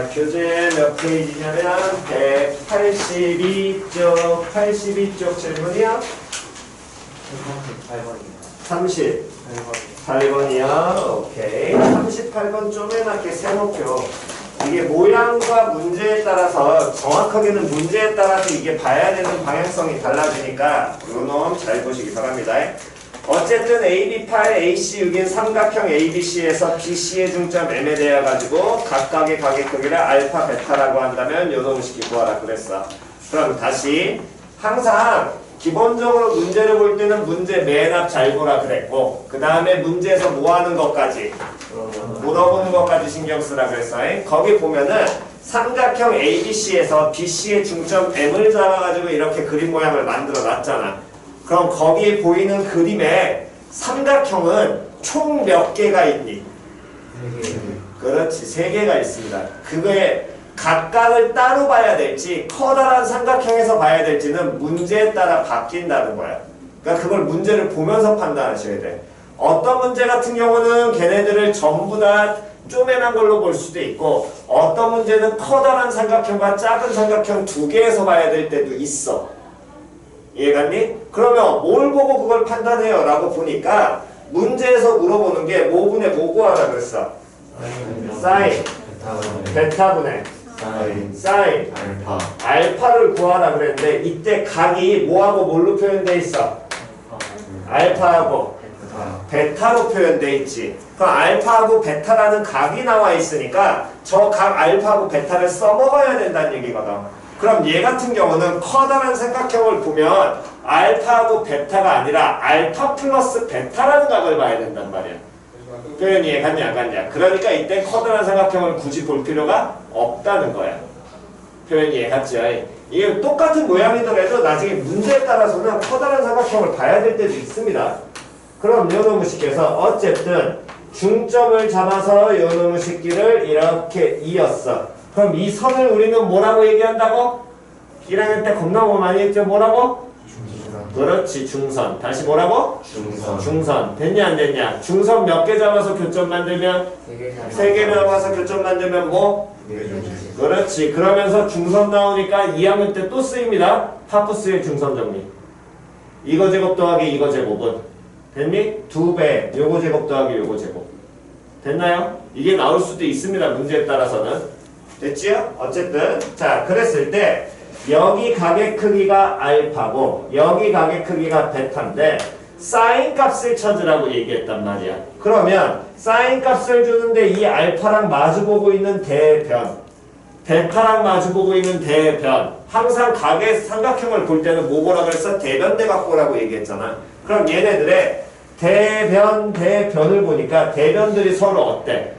자, 교재 몇 페이지냐면 182쪽, 82쪽 질문이요? 38번이요. 오케이. 38번 쪼매나게 세놓고 이게 모양과 문제에 따라서 정확하게는 문제에 따라서 이게 봐야 되는 방향성이 달라지니까 요놈 잘 보시기 바랍니다. 어쨌든 AB8, AC 6인 삼각형 ABC에서 BC의 중점 M에 대해 가지고 각각의 가격 크기를 알파, 베타라고 한다면 요놈 식이 구하라 그랬어. 그럼 다시 항상 기본적으로 문제를 볼 때는 문제 맨 앞 잘 보라 그랬고 그 다음에 문제에서 뭐 하는 것까지 물어보는 것까지 신경 쓰라 그랬어. 거기 보면은 삼각형 ABC에서 BC의 중점 M을 잡아가지고 이렇게 그림 모양을 만들어 놨잖아. 그럼 거기에 보이는 그림에 삼각형은 총 몇 개가 있니? 3개. 그렇지, 3개가 있습니다. 그거에 각각을 따로 봐야 될지 커다란 삼각형에서 봐야 될지는 문제에 따라 바뀐다는 거야. 그러니까 그걸 문제를 보면서 판단하셔야 돼. 어떤 문제 같은 경우는 걔네들을 전부 다 쪼매난 걸로 볼 수도 있고 어떤 문제는 커다란 삼각형과 작은 삼각형 2개에서 봐야 될 때도 있어. 이해갔니? 그러면 뭘 보고 그걸 판단해요? 라고 보니까 문제에서 물어보는 게 뭐분의 뭐 구하라 그랬어? 사인 베타분의 사인 알파를 구하라 그랬는데 이때 각이 뭐하고 뭘로 표현돼 있어? 알파하고 베타로 표현돼 있지. 그럼 알파하고 베타라는 각이 나와 있으니까 저 각 알파하고 베타를 써먹어야 된다는 얘기거든. 그럼 얘 같은 경우는 커다란 삼각형을 보면 알파하고 베타가 아니라 알파 플러스 베타라는 각을 봐야 된단 말이야. 표현이 이해갔냐 안 갔냐. 그러니까 이때 커다란 삼각형을 굳이 볼 필요가 없다는 거야. 표현이 이해갔죠? 이게 똑같은 모양이더라도 나중에 문제에 따라서는 커다란 삼각형을 봐야 될 때도 있습니다. 그럼 요놈의 식기에서 어쨌든 중점을 잡아서 요놈의 식기를 이렇게 이었어. 그럼 이 선을 우리는 뭐라고 얘기한다고? 1학년 때 겁나 많이 했죠? 뭐라고? 중선. 그렇지, 중선. 다시 뭐라고? 중선. 중선. 됐냐 안 됐냐? 중선 몇 개 잡아서 교점 만들면? 3개 잡아서 교점 만들면 뭐? 그렇지. 그러면서 중선 나오니까 2학년 때 또 쓰입니다. 파푸스의 중선 정리. 이거 제곱 더하기 이거 제곱은? 됐니? 2배. 요거 제곱 더하기 요거 제곱. 됐나요? 이게 나올 수도 있습니다. 문제에 따라서는. 됐지요? 어쨌든 자 그랬을 때 여기 각의 크기가 알파고 여기 각의 크기가 베타인데 사인 값을 찾으라고 얘기했단 말이야. 그러면 사인 값을 주는데 이 알파랑 마주보고 있는 대변 베타랑 마주보고 있는 대변 항상 각의 삼각형을 볼 때는 뭐 보라 그랬어? 대변대각보라고 얘기했잖아. 그럼 얘네들의 대변 대변을 보니까 대변들이 서로 어때?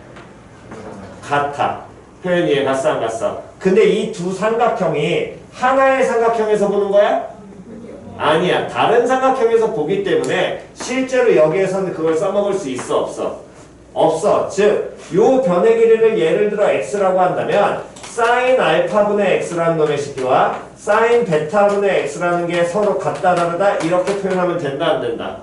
같아. 표현이 이해 갔어 안 갔어? 근데 이 두 삼각형이 하나의 삼각형에서 보는 거야? 아니야. 다른 삼각형에서 보기 때문에 실제로 여기에서는 그걸 써먹을 수 있어 없어? 없어. 즉 요 변의 길이를 예를 들어 x라고 한다면 사인 알파분의 x라는 놈의 식기와 사인 베타분의 x라는 게 서로 같다 다르다 이렇게 표현하면 된다 안 된다?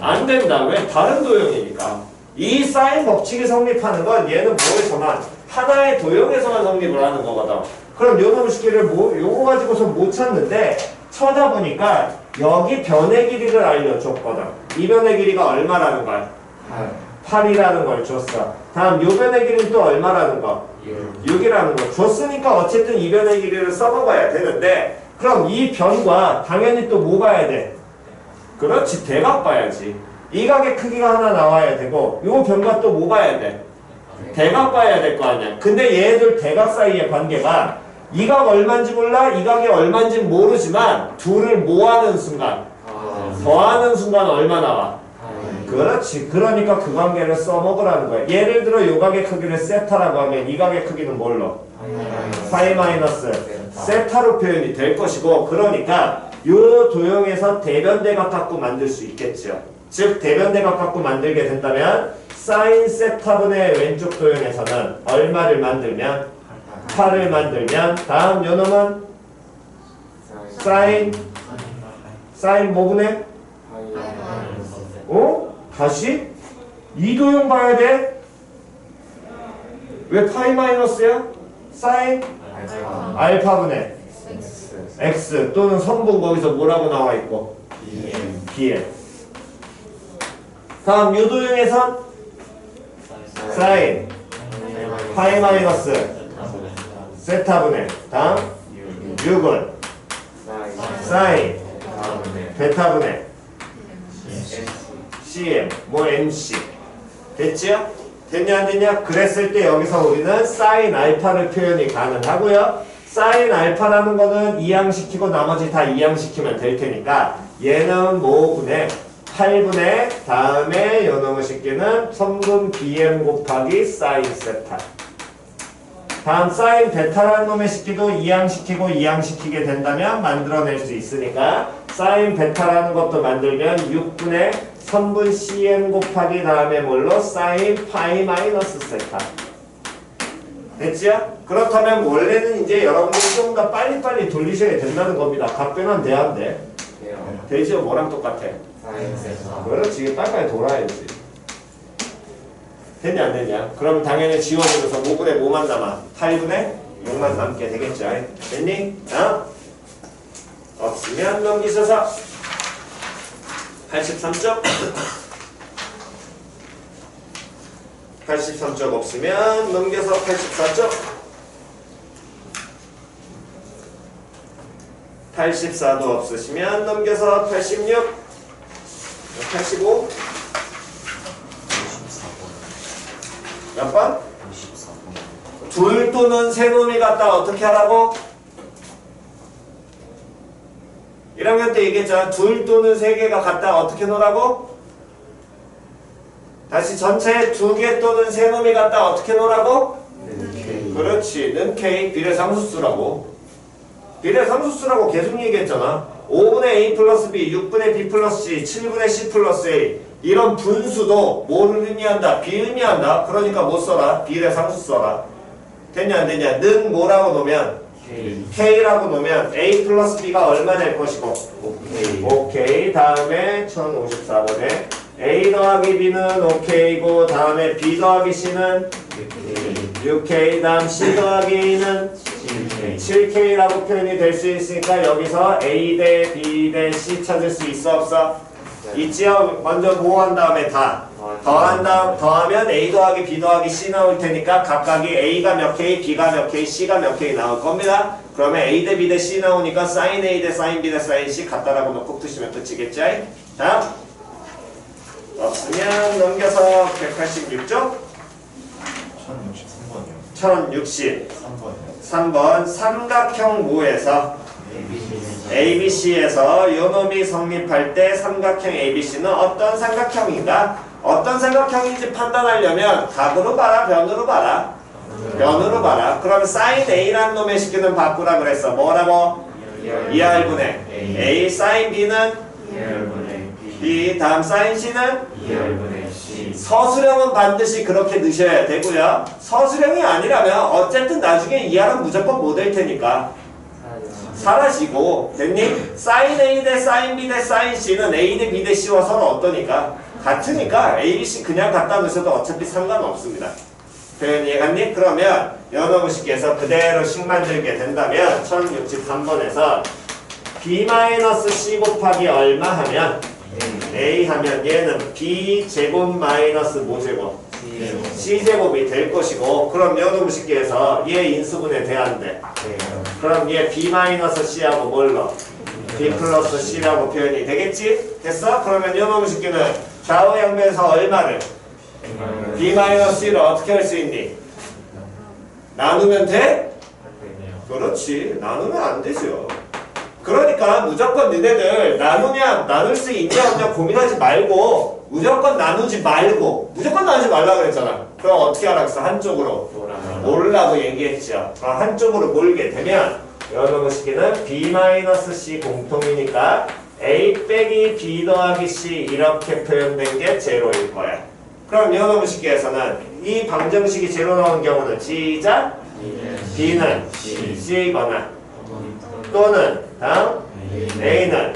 안 된다. 왜? 다른 도형이니까. 이 사인 법칙이 성립하는 건 얘는 뭐에서만 하나의 도형에서만 성립을 하는 거거든. 그럼 요놈 식기를 요거 가지고서 못 찾는데 쳐다보니까 여기 변의 길이를 알려줬거든. 이 변의 길이가 얼마라는 거야? 8이라는 걸 줬어. 다음 요 변의 길이는 또 얼마라는 거? 6이라는 거 줬으니까 어쨌든 이 변의 길이를 써먹어야 되는데 그럼 이 변과 당연히 또 뭐 봐야 돼? 그렇지, 대각 봐야지. 이 각의 크기가 하나 나와야 되고 요 변과 또 뭐 봐야 돼? 대각 봐야 될 거 아니야. 근데 얘들 대각 사이의 관계가 이 각 얼마인지 몰라? 이 각이 얼마인지 모르지만 둘을 뭐하는 순간? 더하는 순간 얼마 나와? 그렇지. 그러니까 그 관계를 써먹으라는 거야. 예를 들어 요 각의 크기를 세타라고 하면 이 각의 크기는 뭘로? 파이 마이너스 세타로 표현이 될 것이고 그러니까 요 도형에서 대변대각 갖고 만들 수 있겠죠. 즉 대변대각 갖고 만들게 된다면 사인 세타분의 왼쪽 도형에서는 얼마를 만들면? 8을 만들면 다음 요놈은 사인 뭐분의? 다시? 이 도형 봐야 돼? 왜 파이 마이너스야? 사인 알파분의 x 또는 성분 거기서 뭐라고 나와 있고 bm. 다음 유도형에선 사인 파이 마이너스 세타분의 다음 6은 사인 베타분의 cm 뭐 mc. 됐지요? 됐냐 안 됐냐? 그랬을 때 여기서 우리는 사인 알파를 표현이 가능하고요. 사인 알파라는 거는 이항시키고 나머지 다 이항시키면 될 테니까 얘는 5분의 8분의 다음에 요놈의 식기는 성분 bm 곱하기 사인 세타. 다음 사인 베타라는 놈의 식기도 이항시키고 이항시키게 된다면 만들어낼 수 있으니까 사인 베타라는 것도 만들면 6분의 선분 cm 곱하기 다음에 뭘로? 사인 파이 마이너스 세타. 됐죠? 그렇다면 원래는 이제 여러분들이 좀 더 빨리빨리 돌리셔야 된다는 겁니다. 답변은 안 돼, 안 돼? 되죠? 뭐랑 똑같아? 그렇지. 이게 빨리빨리 돌아야지. 됐냐 안 됐냐? 그럼 당연히 지워지면서 5분의 5만 남아. 8분의 6만 남게 되겠죠? 됐니? 어? 없으면 넘기셔서 83쪽 83쪽 없으면 넘겨서 84쪽 84도 없으시면 넘겨서 86 85 몇 번? 둘 또는 세 놈이 갖다 어떻게 하라고? 1학년 때 얘기했잖아. 둘 또는 세 개가 갖다 어떻게 놓으라고? 다시 전체 두 개 또는 세 놈이 갖다 어떻게 놓으라고? 그렇지. 는 K 비례상수수라고. 비례상수수라고 계속 얘기했잖아. 5분의 A 플러스 B, 6분의 B 플러스 C, 7분의 C 플러스 A 이런 분수도 뭐를 의미한다? B 의미한다. 그러니까 뭐 써라? 비례상수 써라. 됐냐 안 됐냐? 는 뭐라고 놓으면? K라고 놓으면 A 플러스 B가 얼마 될 것이고? 오케이. 다음에 1054번에 A 더하기 B는 오케이고 다음에 B 더하기 C는 6K 다음 C 더하기 A는 7K라고 표현이 될 수 있으니까 여기서 A 대 B 대 C 찾을 수 있어 없어? 있지요? 먼저 뭐 한 다음에 다 더하면 A 더하기 B 더하기 C 나올 테니까 각각이 A가 몇 K, B가 몇 K, C가 몇 K 나올 겁니다. 그러면 A 대 B 대 C 나오니까 sin A 대 sin B 대 sin C 같다라고 놓고 푸시면 끝이겠죠? 다음 없으면 넘겨서 186쪽 1063번이요 1063번 삼각형 모에서 ABC에서 요놈이 성립할 때 삼각형 ABC는 어떤 삼각형인가? 어떤 삼각형인지 판단하려면 각으로 봐라 변으로 봐라? 변으로 봐라. 그럼 sin A라는 놈의 식기는 바꾸라 그랬어. 뭐라고? 2R분의 A sin B는 2R분의 B 다음 sin C는 2R분의 C. 서술형은 반드시 그렇게 넣으셔야 되고요. 서술형이 아니라면 어쨌든 나중에 2R은 무조건 못 될 테니까 사라지고. 됐니? sin A 대 sin B 대 sin C는 A 대 B 대 C와 서로 어떠니까? 같으니까 A, B, C 그냥 갖다 놓으셔도 어차피 상관없습니다. 표현 이해갔니? 그러면 연어무식에서 그대로 식 만들게 된다면 1063번에서 B-C 곱하기 얼마 하면 A 하면 얘는 B제곱 마이너스 뭐제곱? C제곱이 될 것이고 그럼 연어무식에서 얘 인수분해 돼야한대. 그럼 얘 B-C하고 뭘로? B 플러스 C라고 표현이 되겠지? 됐어? 그러면 연어무식기는 좌우 양변에서 얼마를? B-C를 어떻게 할 수 있니? 나누면 돼? 그렇지. 나누면 안 되죠. 그러니까 무조건 너네들 나누냐 나눌 수 있냐 없냐 고민하지 말고 무조건 나누지 말고 무조건 나누지 말라 그랬잖아. 그럼 어떻게 하라 그랬어? 한쪽으로 몰라고 얘기했죠. 한쪽으로 몰게 되면 여러분 식기는 B-C 공통이니까 A 빼기 B 더하기 C 이렇게 표현된 게 제로일 거야. 그럼 여러분 식기에서는 이 방정식이 제로 나오는 경우는 시작 B는 C거나 또는 다음 A는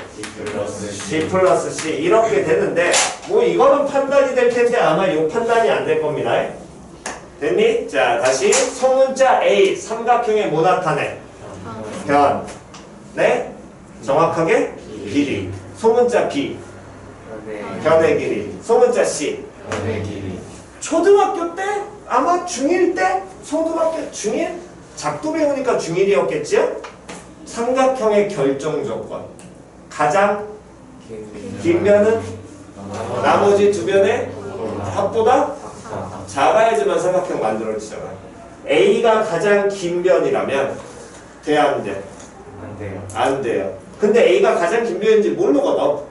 B 플러스 C 이렇게 되는데 뭐 이거는 판단이 될 텐데 아마 이 판단이 안 될 겁니다. 됐니? 자, 다시 소문자 A 삼각형에 뭐 나타내? 변. 네? 정확하게 길이. 소문자 B 변의 길이. 소문자 C 변의 길이. 초등학교 때 아마 중1 때 초등학교 중1 작도 배우니까 중1이었겠지요? 삼각형의 결정 조건 가장 긴 변은 나머지 두 변의 합보다 작아야지만 삼각형 만들어지잖아. A가 가장 긴 변이라면 돼 안 돼? 안 돼요. 안 돼요. 근데 A가 가장 긴 변인지 모르거든.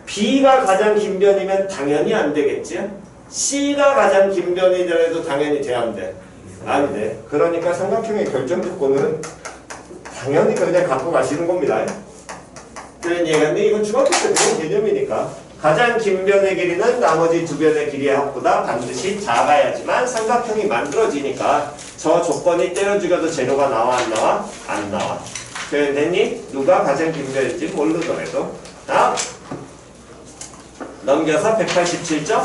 B가 가장 긴 변이면 당연히 안 되겠지? C가 가장 긴 변이더라도 당연히 돼 안 돼? 안 돼. 그러니까 삼각형의 결정 조건은 당연히 그냥 갖고 가시는 겁니다. 그런 얘기인데 이건 중학교 때 배운 개념이니까 가장 긴 변의 길이는 나머지 두 변의 길이의 합보다 반드시 작아야지만 삼각형이 만들어지니까 저 조건이 때려 죽여도 재료가 나와 안 나와? 안 나와. 표현됐니? 누가 가장 긴 변인지 모르더라도. 다음 넘겨서 187쪽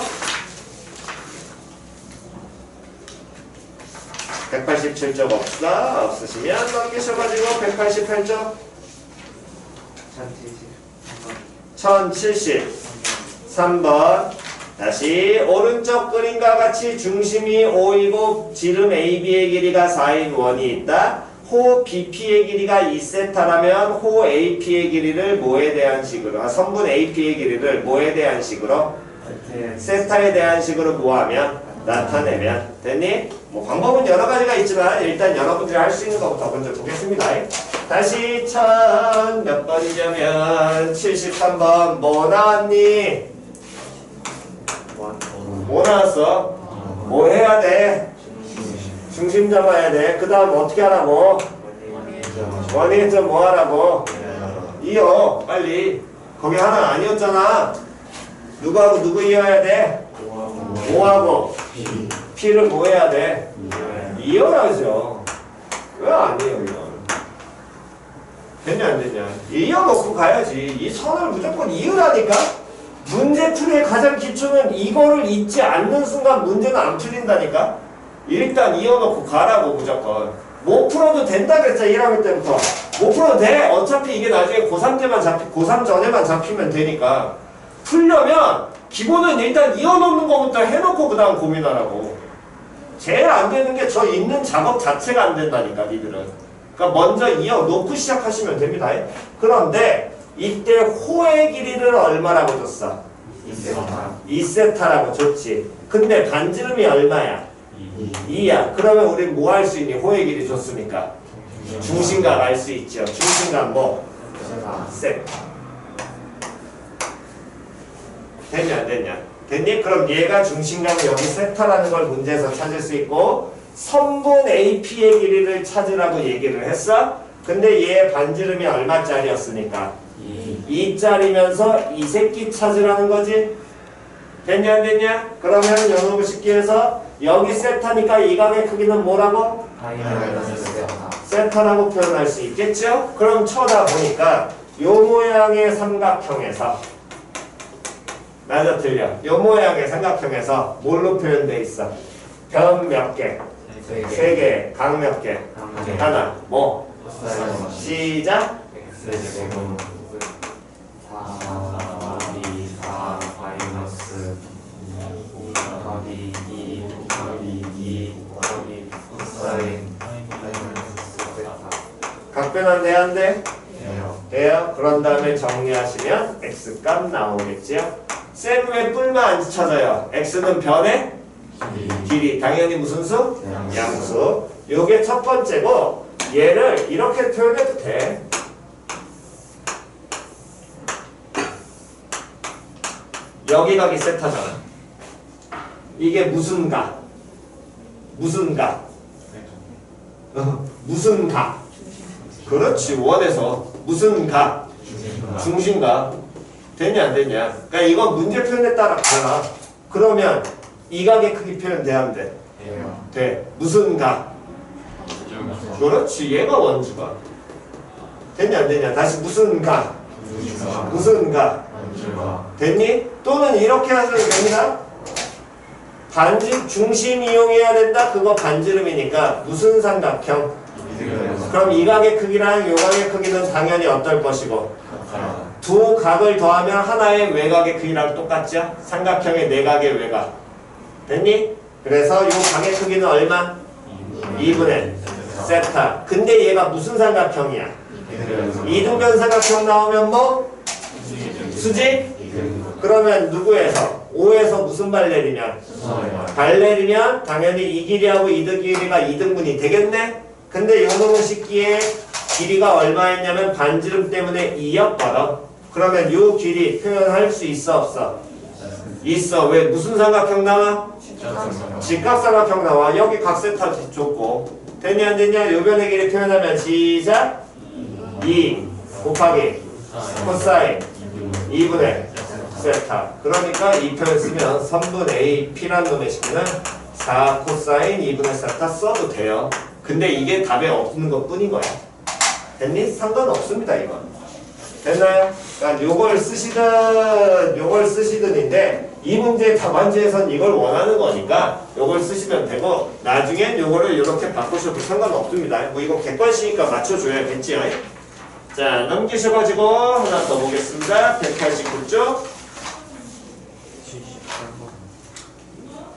187쪽 없으시면 넘기셔가지고 188쪽 1073번 다시 오른쪽 그림과 같이 중심이 5이고 지름 AB의 길이가 4인 원이 있다. 호 BP의 길이가 2세타라면 호 AP의 길이를 뭐에 대한 식으로 선분 AP의 길이를 뭐에 대한 식으로 세타에 대한 식으로 뭐하면 나타내면 됐니? 뭐 방법은 여러 가지가 있지만 일단 여러분들이 할 수 있는 것부터 먼저 보겠습니다. 다시 몇 번이냐면 73번 뭐 나왔니? 뭐 나왔어? 뭐 해야 돼? 중심 잡아야 돼. 그 다음 어떻게 하라고? 원인 좀 뭐 하라고? 이어 빨리. 거기 하나 아니었잖아. 누구하고 누구 이어야 돼? 뭐하고? P를 뭐 해야 돼? 이어야죠. 왜 안 이어 이거? 됐냐 안 됐냐? 이어놓고 가야지. 이 선을 무조건 이으라니까? 문제 풀이의 가장 기초는 이거를 잊지 않는 순간 문제는 안 풀린다니까? 일단 이어놓고 가라고 무조건. 못 풀어도 된다 그랬잖아 1학년 때부터. 못 풀어도 돼. 어차피 이게 나중에 고3 때만 고3 전에만 잡히면 되니까. 풀려면 기본은 일단 이어놓는 것부터 해놓고 그 다음 고민하라고. 제일 안 되는 게 저 읽는 작업 자체가 안 된다니까 니들은. 그러니까 먼저 이어놓고 시작하시면 됩니다. 그런데 이때 호의 길이를 얼마라고 줬어? 2세타라고 줬지. 근데 반지름이 얼마야? 2야. 그러면 우리 뭐 할 수 있니? 호의 길이 줬으니까 중심각 알 수 있죠. 중심각 뭐? 세타. 됐냐 안 됐냐? 됐니? 그럼 얘가 중심각은 여기 세타라는 걸 문제에서 찾을 수 있고 선분 AP의 길이를 찾으라고 얘기를 했어? 근데 얘 반지름이 얼마짜리였으니까? 2짜리면서 이 새끼 찾으라는 거지? 됐냐 안 됐냐? 그러면 연호부 식기에서 여기 세타니까 이 각의 크기는 뭐라고? 세타라고 표현할 수 있겠죠? 그럼 쳐다보니까 요 모양의 삼각형에서 맞아 틀려. 요 모양의 삼각형에서 뭘로 표현돼 있어? 변 몇 개? 3개. 각 몇 개? 하나. 뭐? 시작. 각변환 돼야 안 돼? 돼요. 그런 다음에 정리하시면 x값 나오겠지요. 쌤 왜 뿔만 안 찾아요? x는 변의 길이. 당연히 무슨 수? 양수. 요게 첫 번째고 얘를 이렇게 표현해도 돼. 여기 각이 세타잖아. 이게 무슨 각? 무슨 각? 무슨 각? 그렇지. 원에서 무슨 각? 중심각. 됐냐 안 됐냐? 그러니까 이건 문제 표현에 따라 달라. 그러면 이 각의 크기 표현 돼 안 돼? 돼. 무슨 각? 그렇지. 얘가 원주각. 됐냐 안 됐냐? 다시 무슨 각? 무슨 각? 됐니? 또는 이렇게 하셔도 됩니다. 반지 중심 이용해야 된다. 그거 반지름이니까 무슨 삼각형? 그럼 이 각의 크기랑 요 각의 크기는 당연히 어떨 것이고 두 각을 더하면 하나의 외곽의 크기랑 똑같죠? 삼각형의 네 각의 외곽 됐니? 그래서 요 각의 크기는 얼마? 2분의 세타. 근데 얘가 무슨 삼각형이야? 이등변 삼각형 나오면 뭐? 수직? 그러면 누구에서? 5에서 무슨 발레리면? 발레리면 당연히 이 길이하고 이 길이가 2등분이 되겠네? 근데 요놈의 식기의 길이가 얼마였냐면 반지름 때문에 2였거든. 그러면 요 길이 표현할 수 있어 없어? 있어. 왜? 무슨 삼각형 나와? 직각삼각형 나와. 여기 각세타 줬고 됐냐 안 됐냐? 요 변의 길이 표현하면 시작 2 곱하기 코사인 2분의 세타. 그러니까 이 표현 쓰면 3분의 A P란 놈의 식기는 4 코사인 2분의 세타 써도 돼요. 근데 이게 답에 없는 것 뿐인 거야. 됐니? 상관없습니다 이건. 됐나요? 그러니까 요걸 쓰시든인데 이 문제의 답안지에선 이걸 원하는 거니까 요걸 쓰시면 되고 나중엔 요거를 이렇게 바꾸셔도 상관없습니다. 뭐 이거 객관식이니까 맞춰줘야겠지. 자 넘기셔가지고 하나 더 보겠습니다. 189쪽.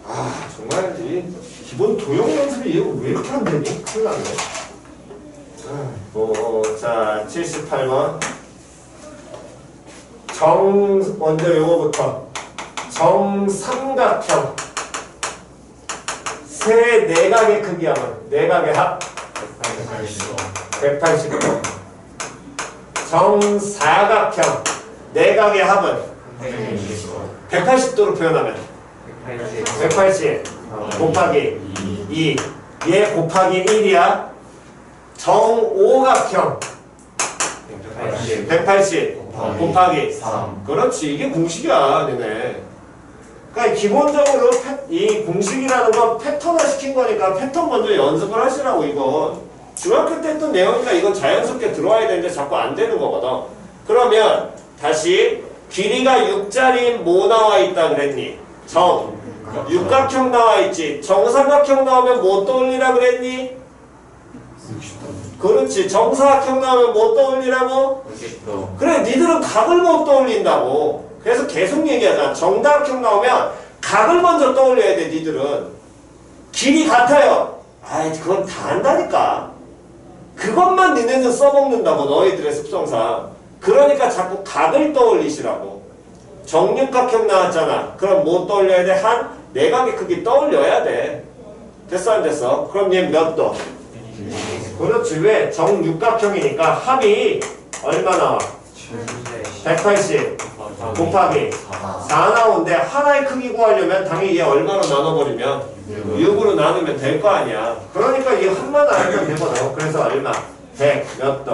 아 정말 이 기본 도형 연습이 이거 왜 이렇게 안 되니? 큰일 났네. 자 78번 먼저 요거부터 정삼각형 세 내각의 크기하면 내각의 합 180도. 정사각형 내각의 합은 180도로 표현하면 180 곱하기 2 얘 곱하기 1이야. 정오각형 180 곱하기 3. 그렇지. 이게 공식이야 너네. 그러니까 기본적으로 이 공식이라는 건 패턴화 시킨 거니까 패턴 먼저 연습을 하시라고. 이건 중학교 때 했던 내용이니까 이건 자연스럽게 들어와야 되는데 자꾸 안 되는 거거든. 그러면 다시 길이가 6짜리인 뭐 나와 있다 그랬니? 정 육각형 나와 있지. 정삼각형 나오면 뭐 떠올리라 그랬니? 그렇지. 정사각형 나오면 뭐 떠올리라고? 그래 니들은 각을 못 떠올린다고. 그래서 계속 얘기하잖아. 정다각형 나오면 각을 먼저 떠올려야 돼. 니들은 길이 같아요. 아이 그건 다 안다니까. 그것만 니네는 써먹는다고 너희들의 습성상. 그러니까 자꾸 각을 떠올리시라고. 정육각형 나왔잖아. 그럼 뭐 떠올려야 돼? 한 내각의 크기 떠올려야 돼. 됐어 안 됐어? 그럼 얘 몇 도? 그렇지. 왜? 정육각형이니까 합이 얼마 나와? 180 곱하기 4 나오는데 하나의 크기 구하려면 당연히 얘 얼마로 나눠버리면 6으로 나누면 될 거 아니야. 그러니까 이 합만 알면 되거든. 그래서 얼마? 100 몇 도?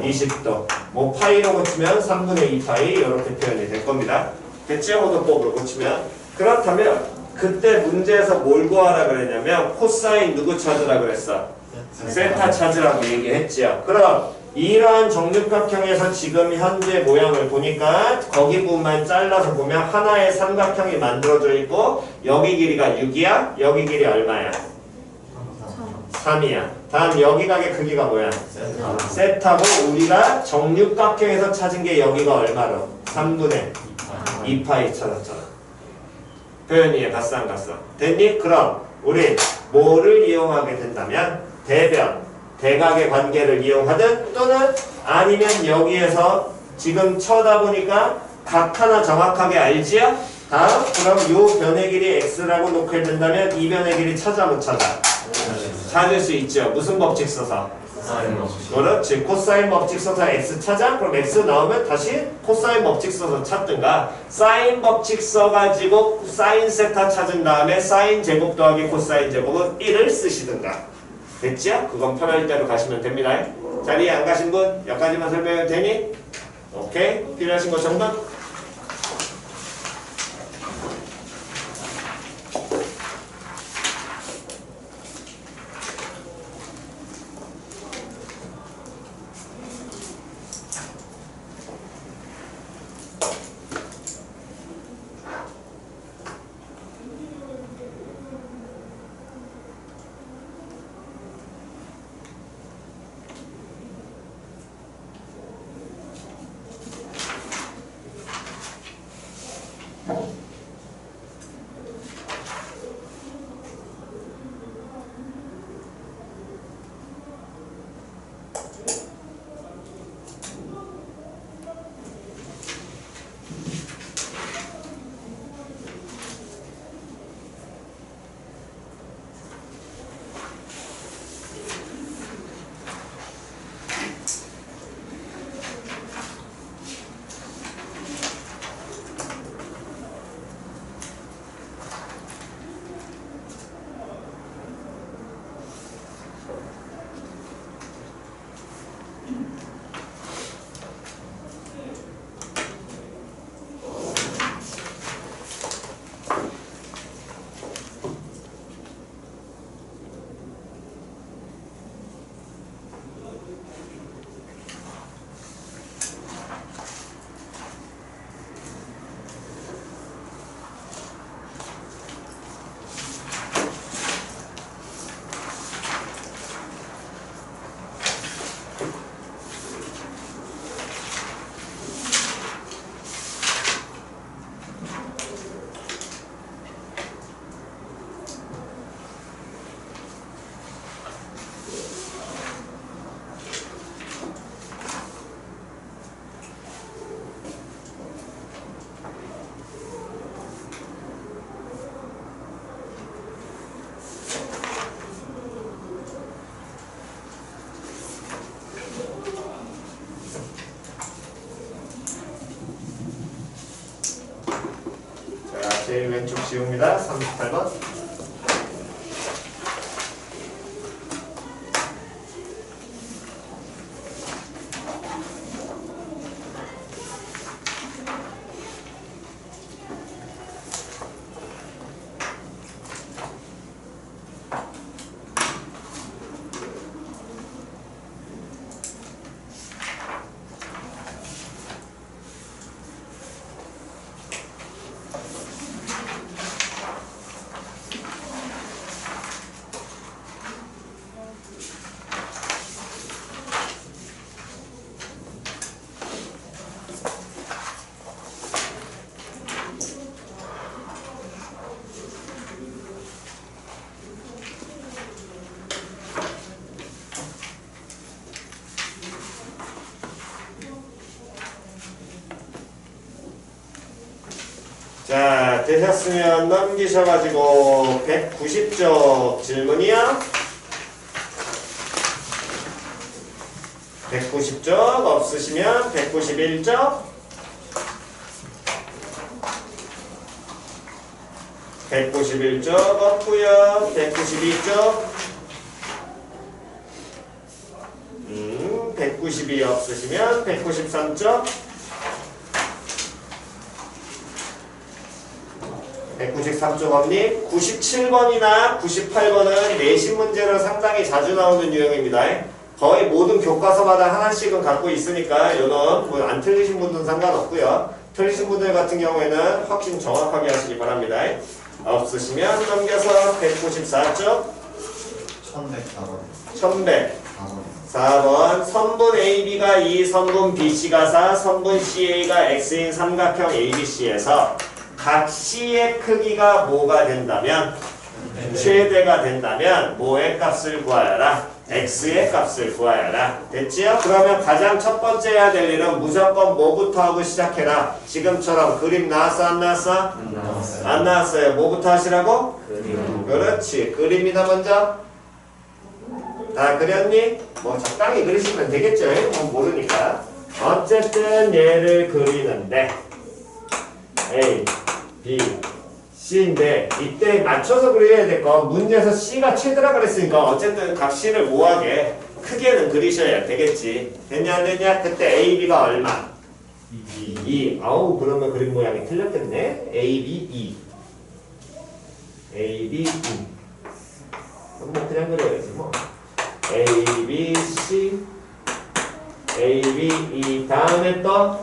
20도. 뭐 파이로 고치면 3분의 2파이 이렇게 표현이 될 겁니다. 됐지? 호도법으로 고치면. 그렇다면 그때 문제에서 뭘 구하라 그랬냐면 코사인 누구 찾으라 그랬어? 세타 찾으라고 얘기했지요. 그럼 이러한 정육각형에서 지금 현재 모양을 보니까 거기 부분만 잘라서 보면 하나의 삼각형이 만들어져 있고 여기 길이가 6이야. 여기 길이 얼마야? 3이야. 다음 여기 각의 크기가 뭐야? 세타고 우리가 정육각형에서 찾은 게 여기가 얼마로? 3분의 2파이 찾았잖아. 표현이에 갔어 안 갔어? 됐니? 그럼 우리 뭐를 이용하게 된다면 대변, 대각의 관계를 이용하든 또는 아니면 여기에서 지금 쳐다보니까 각 하나 정확하게 알지요? 다음 그럼 요 변의 길이 x라고 놓게 된다면 이 변의 길이 찾아 못 찾아? 찾을 수 있죠. 무슨 법칙 써서? 그렇지. 코사인 법칙 써서 x 찾아? 그럼 x 나오면 다시 코사인 법칙 써서 찾든가 사인 법칙 써가지고 사인 세타 찾은 다음에 사인 제곱 더하기 코사인 제곱은 1을 쓰시든가. 됐죠? 그건 편할 대로 가시면 됩니다. 자리에 안 가신 분? 여기까지만 설명해도 되니? 오케이? 필요하신 거 정답? 지웁니다. 38번. 자, 되셨으면 넘기셔가지고 190쪽 질문이요. 190쪽 없으시면 191쪽, 191쪽 없고요. 192쪽, 192 없으시면 193쪽, 193쪽 없니? 97번이나 98번은 내신 문제로 상당히 자주 나오는 유형입니다. 거의 모든 교과서마다 하나씩은 갖고 있으니까 요놈 뭐 안 틀리신 분들은 상관없고요. 틀리신 분들 같은 경우에는 확신 정확하게 하시기 바랍니다. 없으시면 넘겨서 194쪽, 1100, 4번 선분 AB가 2, 선분 BC가 4, 선분 CA가 X인 삼각형 ABC에서 각 C의 크기가 뭐가 된다면? 최대가 된다면 뭐의 값을 구하여라? X의 값을 구하여라. 됐지요? 그러면 가장 첫 번째 해야 될 일은 무조건 뭐부터 하고 시작해라. 지금처럼 그림 나왔어 안 나왔어? 안 나왔어요. 뭐부터 하시라고? 그림. 그렇지. 그림이나 먼저. 다 그렸니? 뭐 적당히 그리시면 되겠죠. 뭐 모르니까. 어쨌든 얘를 그리는데 A, B, C인데 이때 맞춰서 그려야 될 거 문제에서 C가 최대라 그랬으니까 어쨌든 각 C를 모하게 크게는 그리셔야 되겠지. 됐냐 안 됐냐? 그때 A, B가 얼마? 2. 아우 그러면 그림 모양이 틀렸겠네. A, B, 2. A, B, 2. 그럼 뭐 그냥 그려야지 뭐. A, B, C, A, B, 2. 다음에 또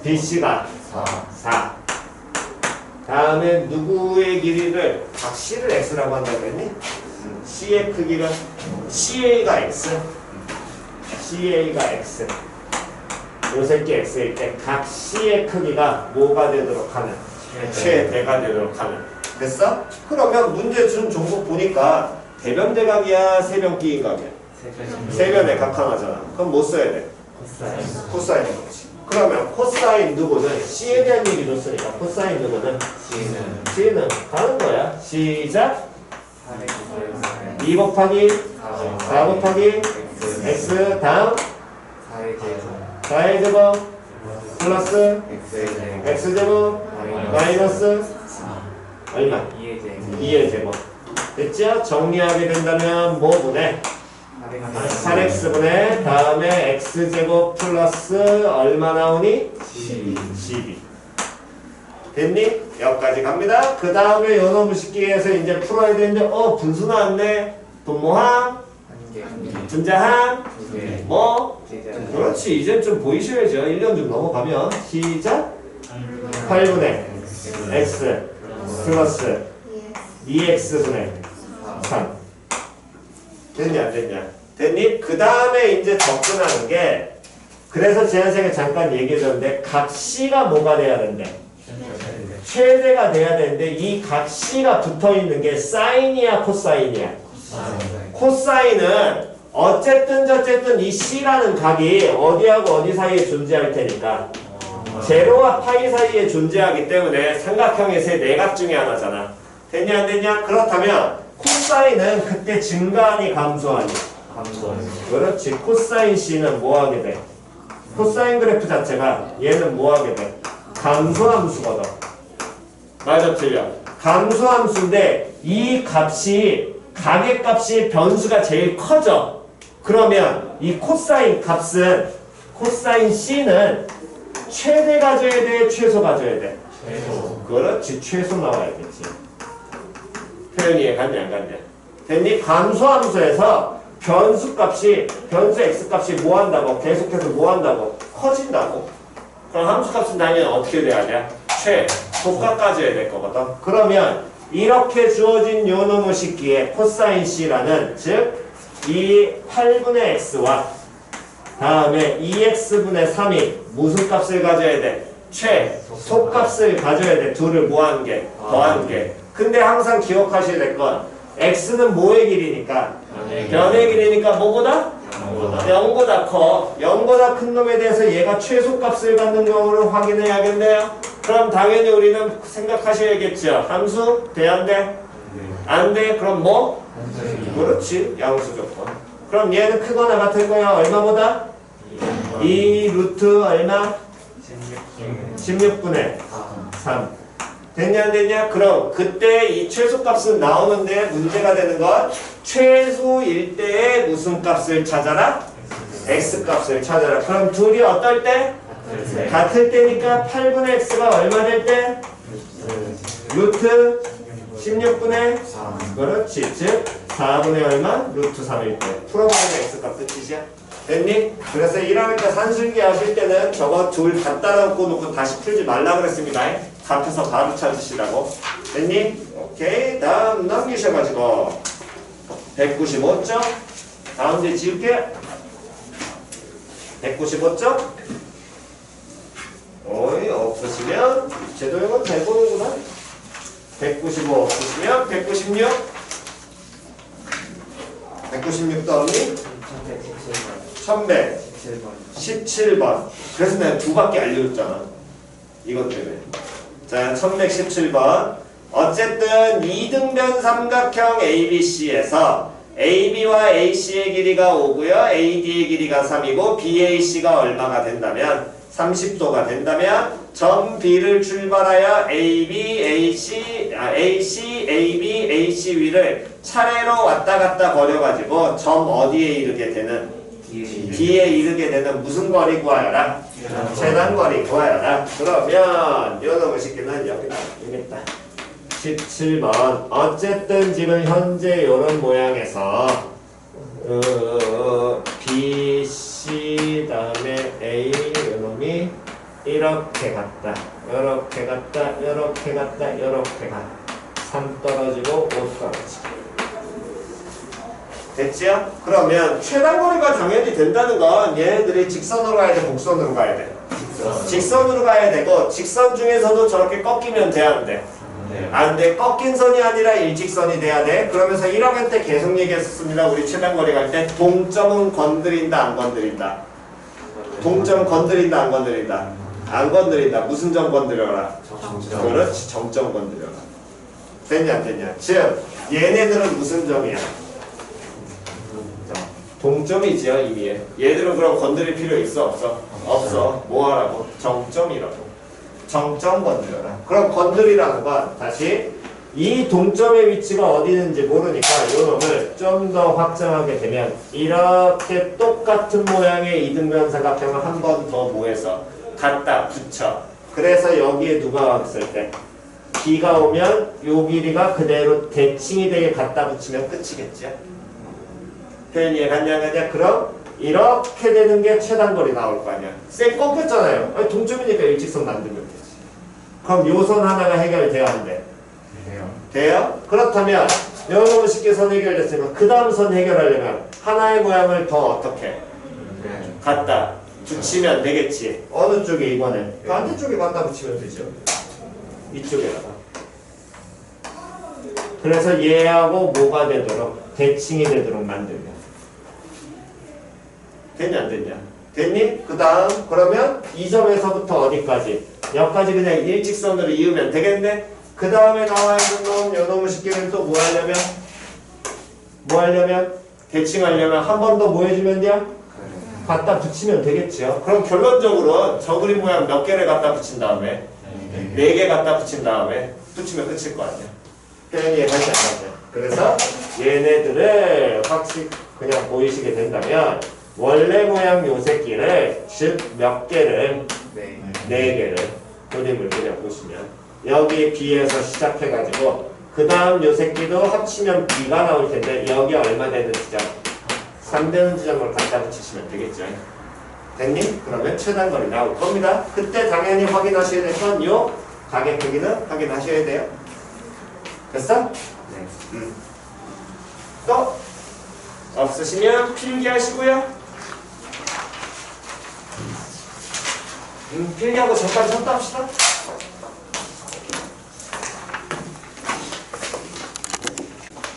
B, C가 4. 다음에 누구의 길이를 각 C를 X라고 한다고 했니? C의 크기가 CA가 X, CA가 X. 요 새끼 X일 때 각 C의 크기가 뭐가 되도록 하면? 최대가 되도록 하면. 됐어? 그러면 문제 준 종목 보니까 대변대각이야, 세변기인각이야? 세변의 각 하나잖아. 그럼 뭐 써야 돼? 코사인 거지. 그러면 코사인 누구는 C에 대한 얘기 줬으니까 코사인 누구는 C는 가는 거야. 시작. 2 곱하기 4 곱하기 X 다음 4의 제곱 플러스 X제곱 마이너스 얼마? 2의 제곱. 됐죠? 정리하게 된다면 뭐 분해? 8x분의 다음에 x제곱 플러스 얼마 나오니? 12. 됐니? 여기까지 갑니다. 그 다음에 요놈을 식기에서 이제 풀어야 되는데 분수 나왔네. 분모항, 분자항, 뭐? 그렇지. 이제 좀 보이셔야죠. 1년 좀 넘어가면 시작. 8분의 x 플러스 2x분의 3. 됐냐 안 됐냐? 됐니? 그 다음에 이제 접근하는 게 그래서 지난 시간에 잠깐 얘기해줬는데 각 C가 뭐가 돼야 된대? 최대가 돼야 되는데 이 각 C가 붙어있는 게 사인이야 코사인이야? 코사인은 어쨌든 저쨌든 이 C라는 각이 어디하고 어디 사이에 존재할 테니까 제로와 파이 사이에 존재하기 때문에 삼각형에서의 내각 중에 하나잖아. 됐냐 안 됐냐? 그렇다면 코사인은 그때 증가하니 감소하니? 그렇지. 코사인 C는 뭐하게 돼? 코사인 그래프 자체가 얘는 뭐하게 돼? 감소함수거든. 맞아 틀려. 감소함수인데 이 값이 가계값이 변수가 제일 커져. 그러면 이 코사인 값은 코사인 C는 최대 가져야 돼, 최소 가져야 돼? 최소. 그렇지, 최소 나와야겠지. 표현이 이해갔냐 안 갔냐? 됐니? 감소함수에서 변수 x 값이 뭐 한다고? 계속해서 뭐 한다고? 커진다고. 그럼 함수 값은 당연히 어떻게 돼야 돼? 최소가 가져야 될 거거든. 그러면 이렇게 주어진 요 놈의 식기에 코사인 C라는 즉 이 8분의 x와 다음에 2x분의 3이 무슨 값을 가져야 돼? 최소값을 가져야 돼. 둘을 뭐 한 게? 더한 게. 근데 항상 기억하셔야 될 건 x는 뭐의 길이니까? 변의 길이니까 뭐보다? 0보다 커. 0보다 큰 놈에 대해서 얘가 최소값을 갖는 경우를 확인해야겠네요. 그럼 당연히 우리는 생각하셔야겠죠. 함수? 돼? 안 돼? 안 돼? 그럼 뭐? 그렇지. 양수 조건. 그럼 얘는 크거나 같을 거야. 얼마보다? 2 루트 얼마? 16분의 3. 됐냐 안 됐냐? 그럼 그때 이 최소값은 나오는데 문제가 되는 건 최소일 때의 무슨 값을 찾아라? x값을 찾아라. 그럼 둘이 어떨 때? 같을 때니까 8분의 x가 얼마 될 때? 루트 16분의 3. 그렇지. 즉 4분의 얼마? 루트 3일 때. 풀어보면 x값 뜻이야. 됐니? 그래서 1학년 때 산술기 하실 때는 저거 둘 다 따라놓고 놓고 다시 풀지 말라 그랬습니다. 답해서 바로 찾으시라고. 됐니? 오케이. 다음 넘기셔가지고 195점. 다음 제 지울게. 195점. 어이 없으시면 제도형은 잘 보는구나. 195 없으시면 196. 196 더하기 1117번. 그래서 내가 두 바퀴 알려줬잖아. 이것 때문에. 자, 1117번. 어쨌든 이등변 삼각형 ABC에서 AB와 AC의 길이가 5고요. AD의 길이가 3이고 BAC가 얼마가 된다면 30도가 된다면 점 B를 출발하여 AC, AB, AC 위를 차례로 왔다 갔다 거려가지고 점 어디에 이르게 되는? D에 이르게 되는 무슨 거리 구하여라? 최단거리 구하여라. 그러면 요놈의 식기는 여기다 있겠다. 17번. 어쨌든 지금 현재 요런 모양에서 B, C 다음에 A 요놈이 이렇게 갔다. 이렇게 갔다. 이렇게 갔다. 이렇게 가. 3 떨어지고 5 떨어지고. 됐지요? 그러면 최단거리가 당연히 된다는 건 얘네들이 직선으로 가야 돼? 곡선으로 가야 돼? 직선으로 가야 되고 직선 중에서도 저렇게 꺾이면 돼야 안 돼? 안 돼. 꺾인 선이 아니라 일직선이 돼야 돼. 그러면서 1학년 때 계속 얘기했었습니다. 우리 최단거리 갈 때 동점은 건드린다 안 건드린다? 동점 건드린다 안 건드린다? 안 건드린다. 무슨 점 건드려라? 정점. 그렇지. 정점 건드려라. 됐냐 안 됐냐? 즉 얘네들은 무슨 점이야? 동점이지요 이미. 얘들은 그럼 건드릴 필요 있어 없어? 없어. 뭐 하라고? 정점이라고. 정점 건드려라. 그럼 건드리라는 건 다시 이 동점의 위치가 어디 있는지 모르니까 이 놈을 좀 더 확장하게 되면 이렇게 똑같은 모양의 이등변 삼각형을 한 번 더 모여서 갖다 붙여. 그래서 여기에 누가 왔을 때 B가 오면 요 길이가 그대로 대칭이 되게 갖다 붙이면 끝이겠죠. 표현 이해갔냐 가냐? 그럼 이렇게 되는 게 최단거리 나올 거 아니야. 쌩 꺾였잖아요. 아니, 동점이니까 일직선 만들면 되지. 그럼 요 선 하나가 해결돼야 안 돼? 돼요? 그렇다면 요놈은 쉽게 선 해결됐으면 그 다음 선 해결하려면 하나의 모양을 더 어떻게? 갖다 붙이면 되겠지. 어느 쪽에 이번에? 반대쪽에 갖다 붙이면 되죠. 이쪽에다가. 그래서 얘하고 뭐가 되도록? 대칭이 되도록 만들면. 됐냐 안 됐냐? 됐니? 그 다음 그러면 이 점에서부터 어디까지? 여기까지 그냥 일직선으로 이으면 되겠네? 그 다음에 나와 있는 놈 요놈의 식기는 또 뭐 하려면? 뭐 하려면? 대칭하려면 한 번 더 뭐 해주면 돼요? 갖다 붙이면 되겠죠. 그럼 결론적으로 저 그림 모양 몇 개를 갖다 붙인 다음에? 4개 갖다 붙인 다음에 붙이면 끝일 거 아니야. 표현이 이해가지 않나요? 그래서 얘네들을 확실히 그냥 보이시게 된다면 원래 모양 요 새끼를 즉 몇 개를 네. 네 개를 그림을 그냥 보시면 여기 B에서 시작해가지고 그 다음 요 새끼도 합치면 B가 나올 텐데 여기 얼마 되는 지점? 3되는 지점을 갖다 붙이시면 되겠죠. 됐니? 그러면 최단거리 나올 겁니다. 그때 당연히 확인하셔야 될 건 요 가격 크기는 확인하셔야 돼요. 됐어? 네. 또 없으시면 필기하시고요. 필기하고 잠깐 쳤다 합시다.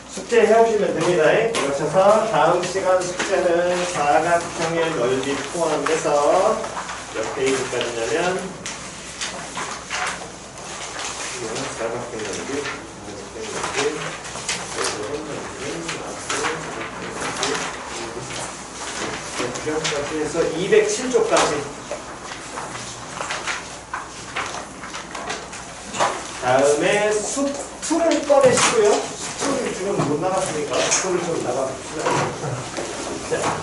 숙제 해오시면 됩니다. 그러셔서 다음 시간 숙제는 사각형의 넓이 포함해서 몇 페이지까지냐면 사각형 넓이 사각형 해서 207쪽까지. 다음에 수를 꺼내시고요. 수를 지금 못 나갔으니까 수를 좀 나가봅시다. 자.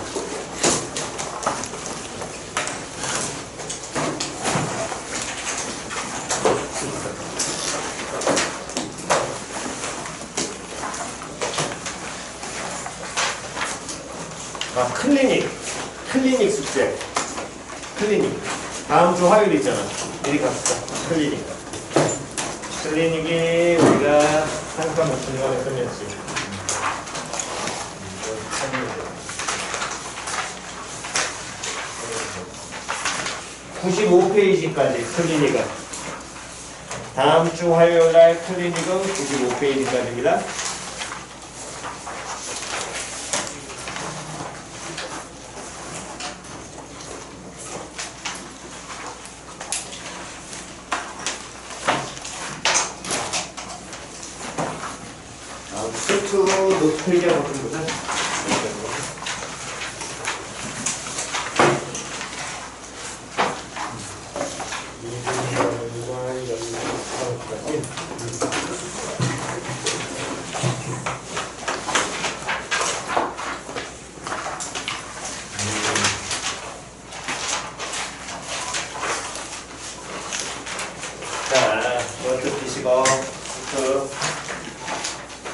클리닉 숙제. 클리닉. 다음 주 화요일 있잖아. 이리 갑시다. 클리닉이 우리가 잠깐 중간에 끝냈지. 95페이지까지 클리닉은. 다음 주 화요일 날 클리닉은 95페이지까지입니다. 세트로 노트 필기하고 좀 보자. 자, 노트 피시고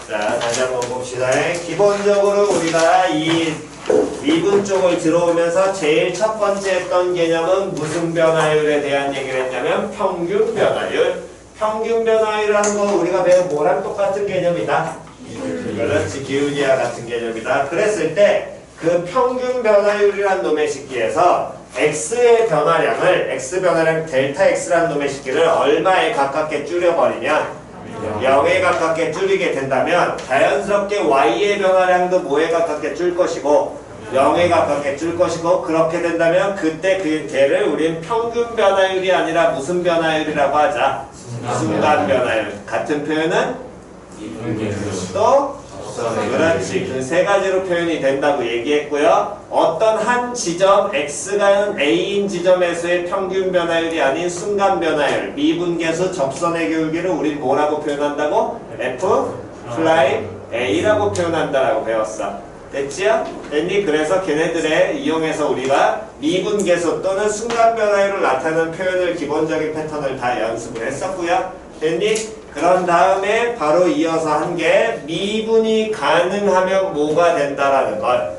자, 다시 한번 봅시다. 기본적으로 우리가 이 미분 쪽을 들어오면서 제일 첫 번째 했던 개념은 무슨 변화율에 대한 얘기를 했냐면 평균 변화율. 평균 변화율이라는 거 우리가 배운 뭐랑 똑같은 개념이다. 그렇지, 기울기와 같은 개념이다. 그랬을 때 그 평균 변화율이란 놈의 식기에서 x의 변화량을 x 변화량 델타 x라는 놈의 식기를 얼마에 가깝게 줄여버리면 0에 가깝게 줄이게 된다면 자연스럽게 y의 변화량도 뭐에 가깝게 줄 것이고 0에 가깝게 줄 것이고 그렇게 된다면 그때 그 걔를 우린 평균 변화율이 아니라 무슨 변화율이라고 하자. 순간 변화율. 같은 표현은 또 그렇지. 그 세 가지로 표현이 된다고 얘기했고요. 어떤 한 지점 x가 a인 지점에서의 평균 변화율이 아닌 순간 변화율 미분계수 접선의 기울기를 우린 뭐라고 표현한다고? f 플라임 a라고 표현한다라고 배웠어. 됐지요? 됐니? 그래서 걔네들에 이용해서 우리가 미분계수 또는 순간 변화율을 나타내는 표현을 기본적인 패턴을 다 연습을 했었고요. 됐니? 그런 다음에 바로 이어서 한 게 미분이 가능하면 뭐가 된다라는 걸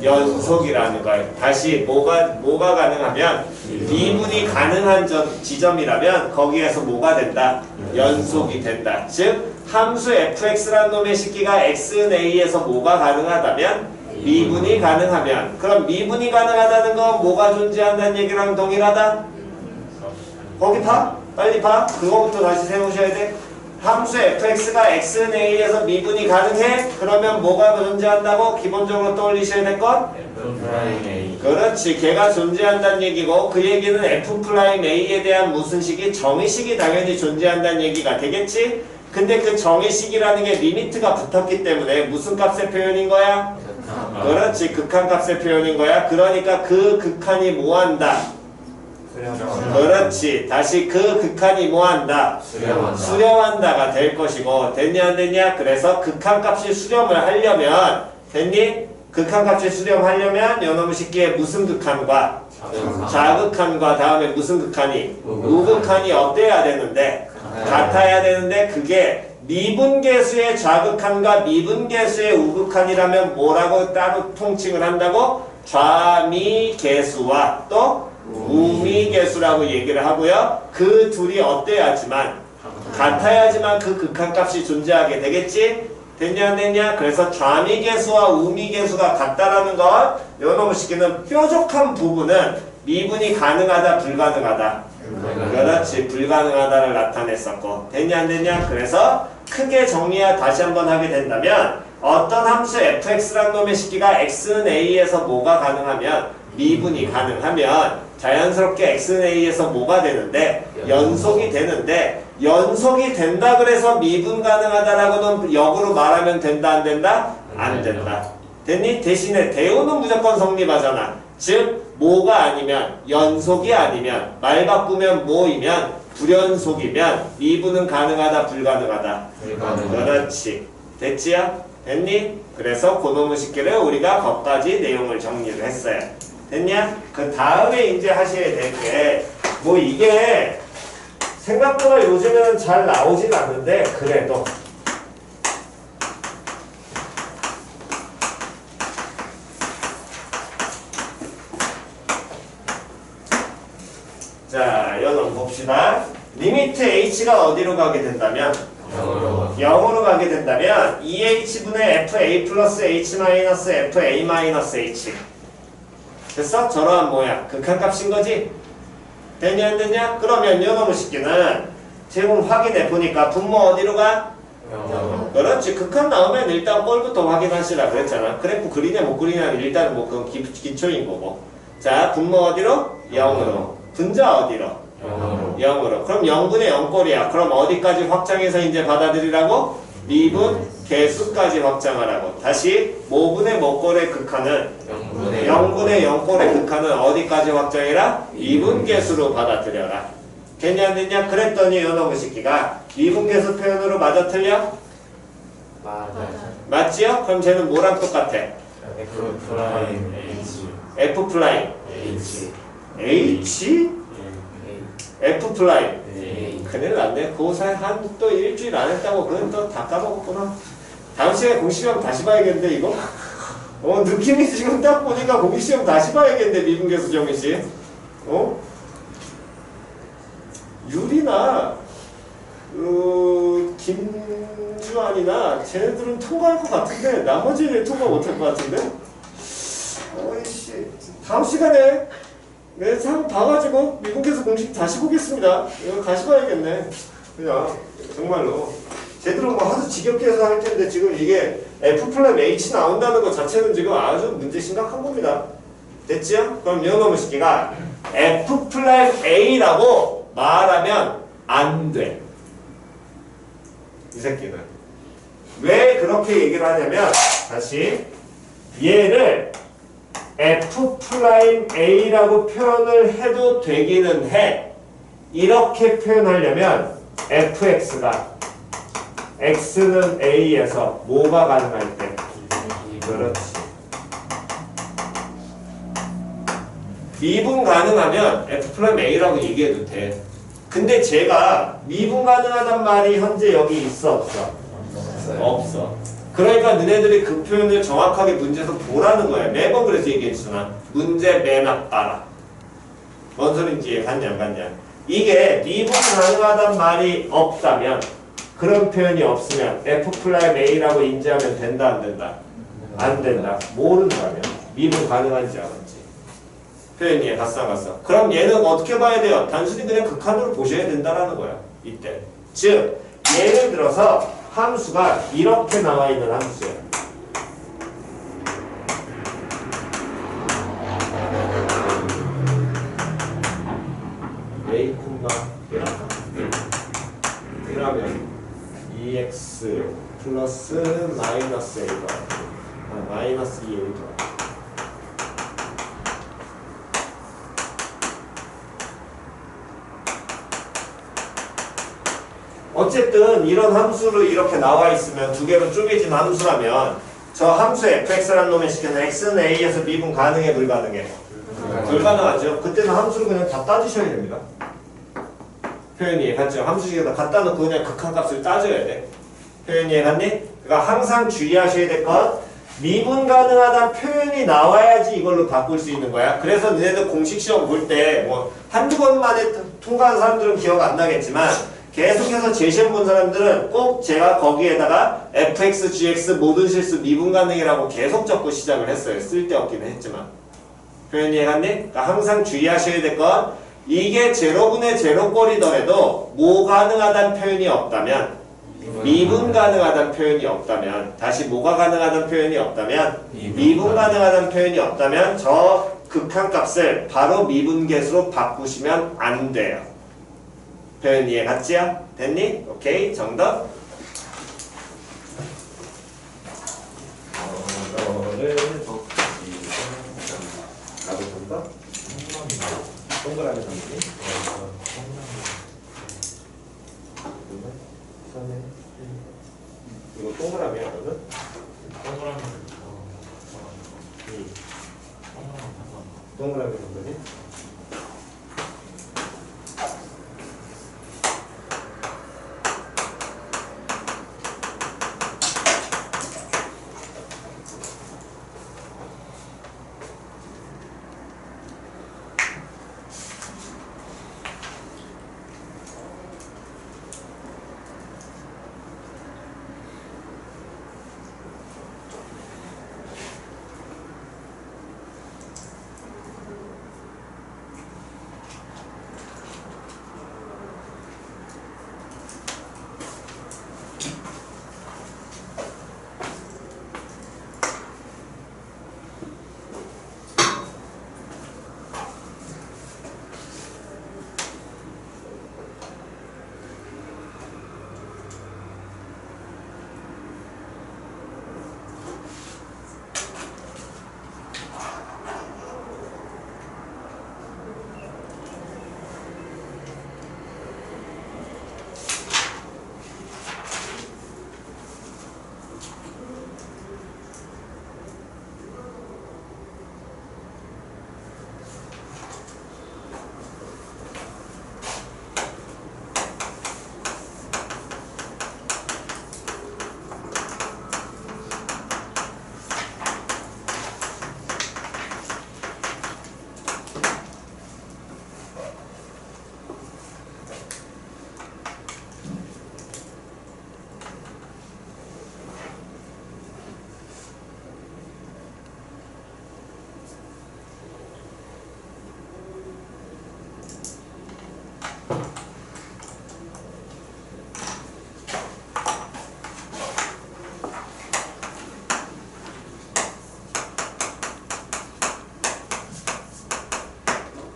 연속이라는 걸 다시 뭐가 가능하면 미분이 가능한 지점이라면 거기에서 뭐가 된다? 연속이 된다. 즉 함수 fx라는 놈의 식기가 x는 a에서 뭐가 가능하다면 미분이 가능하면 그럼 미분이 가능하다는 건 뭐가 존재한다는 얘기랑 동일하다? 거기 봐? 빨리 봐. 그거부터 다시 세우셔야 돼. 함수 fx가 x는 a에서 미분이 가능해? 그러면 뭐가 존재한다고? 기본적으로 떠올리셔야 될 것? 그렇지. 걔가 존재한다는 얘기고 그 얘기는 f'a에 대한 무슨 식이? 정의식이 당연히 존재한다는 얘기가 되겠지? 근데 그 정의식이라는 게 리미트가 붙었기 때문에 무슨 값의 표현인 거야? 그렇지. 극한값의 표현인 거야. 그러니까 그 극한이 뭐한다? 그렇지. 다시 그 극한이 뭐한다? 수렴한다가 될 것이고 됐냐 안 됐냐? 그래서 극한값이 수렴을 하려면 됐니? 극한값이 수렴하려면 요놈의 식기에 무슨 극한과 자극한과 다음에 무슨 극한이? 우극한이 어때야 되는데? 같아야 되는데 그게 미분계수의 자극한과 미분계수의 우극한이라면 뭐라고 따로 통칭을 한다고? 좌미계수와 또 우미계수라고 얘기를 하고요. 그 둘이 어때야지만 같아야지만 그 극한값이 존재하게 되겠지? 됐냐 안 됐냐? 그래서 좌미계수와 우미계수가 같다라는 건 요놈의 식기는 뾰족한 부분은 미분이 가능하다 불가능하다? 그렇지. 불가능하다를 나타냈었고 됐냐 안 됐냐? 그래서 크게 정리야 다시 한번 하게 된다면 어떤 함수 fx라는 놈의 식기가 x는 a에서 뭐가 가능하면 미분이 가능하면 자연스럽게 x는 a에서 뭐가 되는데 연속이 되는데 연속이 된다 그래서 미분 가능하다라고는 역으로 말하면 된다 안 된다? 안 된다. 됐니? 대신에 대우는 무조건 성립하잖아. 즉 뭐가 아니면 연속이 아니면 말 바꾸면 뭐이면 불연속이면 미분은 가능하다 불가능하다? 그렇지. 됐지요? 됐니? 그래서 그놈의 식기를 우리가 거기까지 내용을 정리를 했어요. 됐냐? 그 다음에 이제 하셔야 될 게 뭐 이게 생각보다 요즘에는 잘 나오진 않는데 그래도 자, 여러분 봅시다. 리미트 h가 어디로 가게 된다면 0으로 가게 된다면 2h분의 fa 플러스 h 마이너스 fa 마이너스 h 됐어? 저러한 뭐야? 극한값인 거지? 됐냐 안 됐냐? 그러면 요놈의 식기는 지금 확인해 보니까 분모 어디로 가? 그렇지. 극한 나오면 일단 꼴부터 확인하시라 그랬잖아. 그래프 그리냐 못 그리냐는 일단 뭐 그건 기초인 거고. 자, 분모 어디로? 0으로. 분자 어디로? 0으로. 그럼 0분의 0꼴이야. 그럼 어디까지 확장해서 이제 받아들이라고? 미분 개수까지 확장하라고. 다시 모분의 뭐꼴의 극한은 0분의 0꼴의 극한은 어디까지 확장해라? 미분계수로 받아들여라. 됐냐 안 됐냐? 그랬더니 요놈의 식기가 미분계수 표현으로 맞아 틀려? 맞지요? 그럼 쟤는 뭐랑 똑같아? F 플라임 H? F 플라임 큰일 났네. 그 사이 한 또 일주일 안 했다고 그건 또 다 까먹었구나. 다음 시간에 공시험 다시 봐야겠는데 이거? 느낌이 지금 딱 보니까 공시험 다시 봐야겠는데 미분계수 정의식. 유리나 김주환이나 쟤네들은 통과할 것 같은데 나머지는 통과 못할 것 같은데? 어이씨. 다음 시간에 네, 한번 봐가지고 미분계수 공식 다시 보겠습니다. 이거 다시 봐야겠네. 그냥 정말로 쟤들은 뭐 하도 지겹게 해서 할 텐데 지금 이게 F 플랫 H 나온다는 것 자체는 지금 아주 문제 심각한 겁니다. 됐지요? 그럼 요놈의 식기가 F 플랫 A라고 말하면 안 돼. 이 새끼는 왜 그렇게 얘기를 하냐면 다시 얘를 F 플라임 A라고 표현을 해도 되기는 해. 이렇게 표현하려면 fx가 x는 A에서 뭐가 가능할 때? 그렇지. 미분 가능하면 f 플라임 A라고 얘기해도 돼. 근데 제가 미분 가능하단 말이 현재 여기 있어 없어? 없어. 그러니까 너네들이 그 표현을 정확하게 문제에서 보라는 거야. 매번 그래서 얘기했잖아. 문제 맨 앞 봐라. 뭔 소린지 갔냐 안 갔냐. 이게 미분 가능하단 말이 없다면 그런 표현이 없으면 F 플라임 A라고 인지하면 된다 안 된다? 안 된다. 모른다면 미분 가능한지 않은지. 표현이 갔어 안 갔어? 그럼 얘는 어떻게 봐야 돼요? 단순히 그냥 극한으로 보셔야 된다라는 거야. 이때. 즉 예를 들어서 함수가 이렇게 나와 있는 함수예요. A, 이라면 2x 플러스 마이너스 A가 마이너스 2A가 어쨌든 이런 함수로 이렇게 나와 있으면 두 개로 쪼개진 함수라면 저 함수 fx라는 놈의 시켜는 x는 a에서 미분 가능해 불가능해? 불가능하죠. 그때는 함수를 그냥 다 따지셔야 됩니다. 표현이 이해갔죠? 함수식에다 갖다 놓고 그냥 극한값을 따져야 돼. 표현이 이해갔니? 그러니까 항상 주의하셔야 될 건 미분 가능하다는 표현이 나와야지 이걸로 바꿀 수 있는 거야. 그래서 너네들 공식 시험 볼 때 뭐 한두 번 만에 통과한 사람들은 기억 안 나겠지만 계속해서 제시험 본 사람들은 꼭 제가 거기에다가 fx, gx 모든 실수 미분 가능이라고 계속 적고 시작을 했어요. 쓸데없긴 했지만. 표현이 이해갔니? 그러니까 항상 주의하셔야 될 건 이게 제로분의 제로꼴이더라도 뭐 가능하다는 표현이 없다면 미분 가능하다는 표현이 없다면 다시 뭐가 가능하다는 표현이 없다면 미분 가능하다는 표현이 없다면 저 극한값을 바로 미분계수로 바꾸시면 안 돼요. 표현 이해 갔지요? 됐니? 오케이 정답. 나도 정답? 동그라미 정리. 이거 동그라미야 그러면? 동그라미 정도니?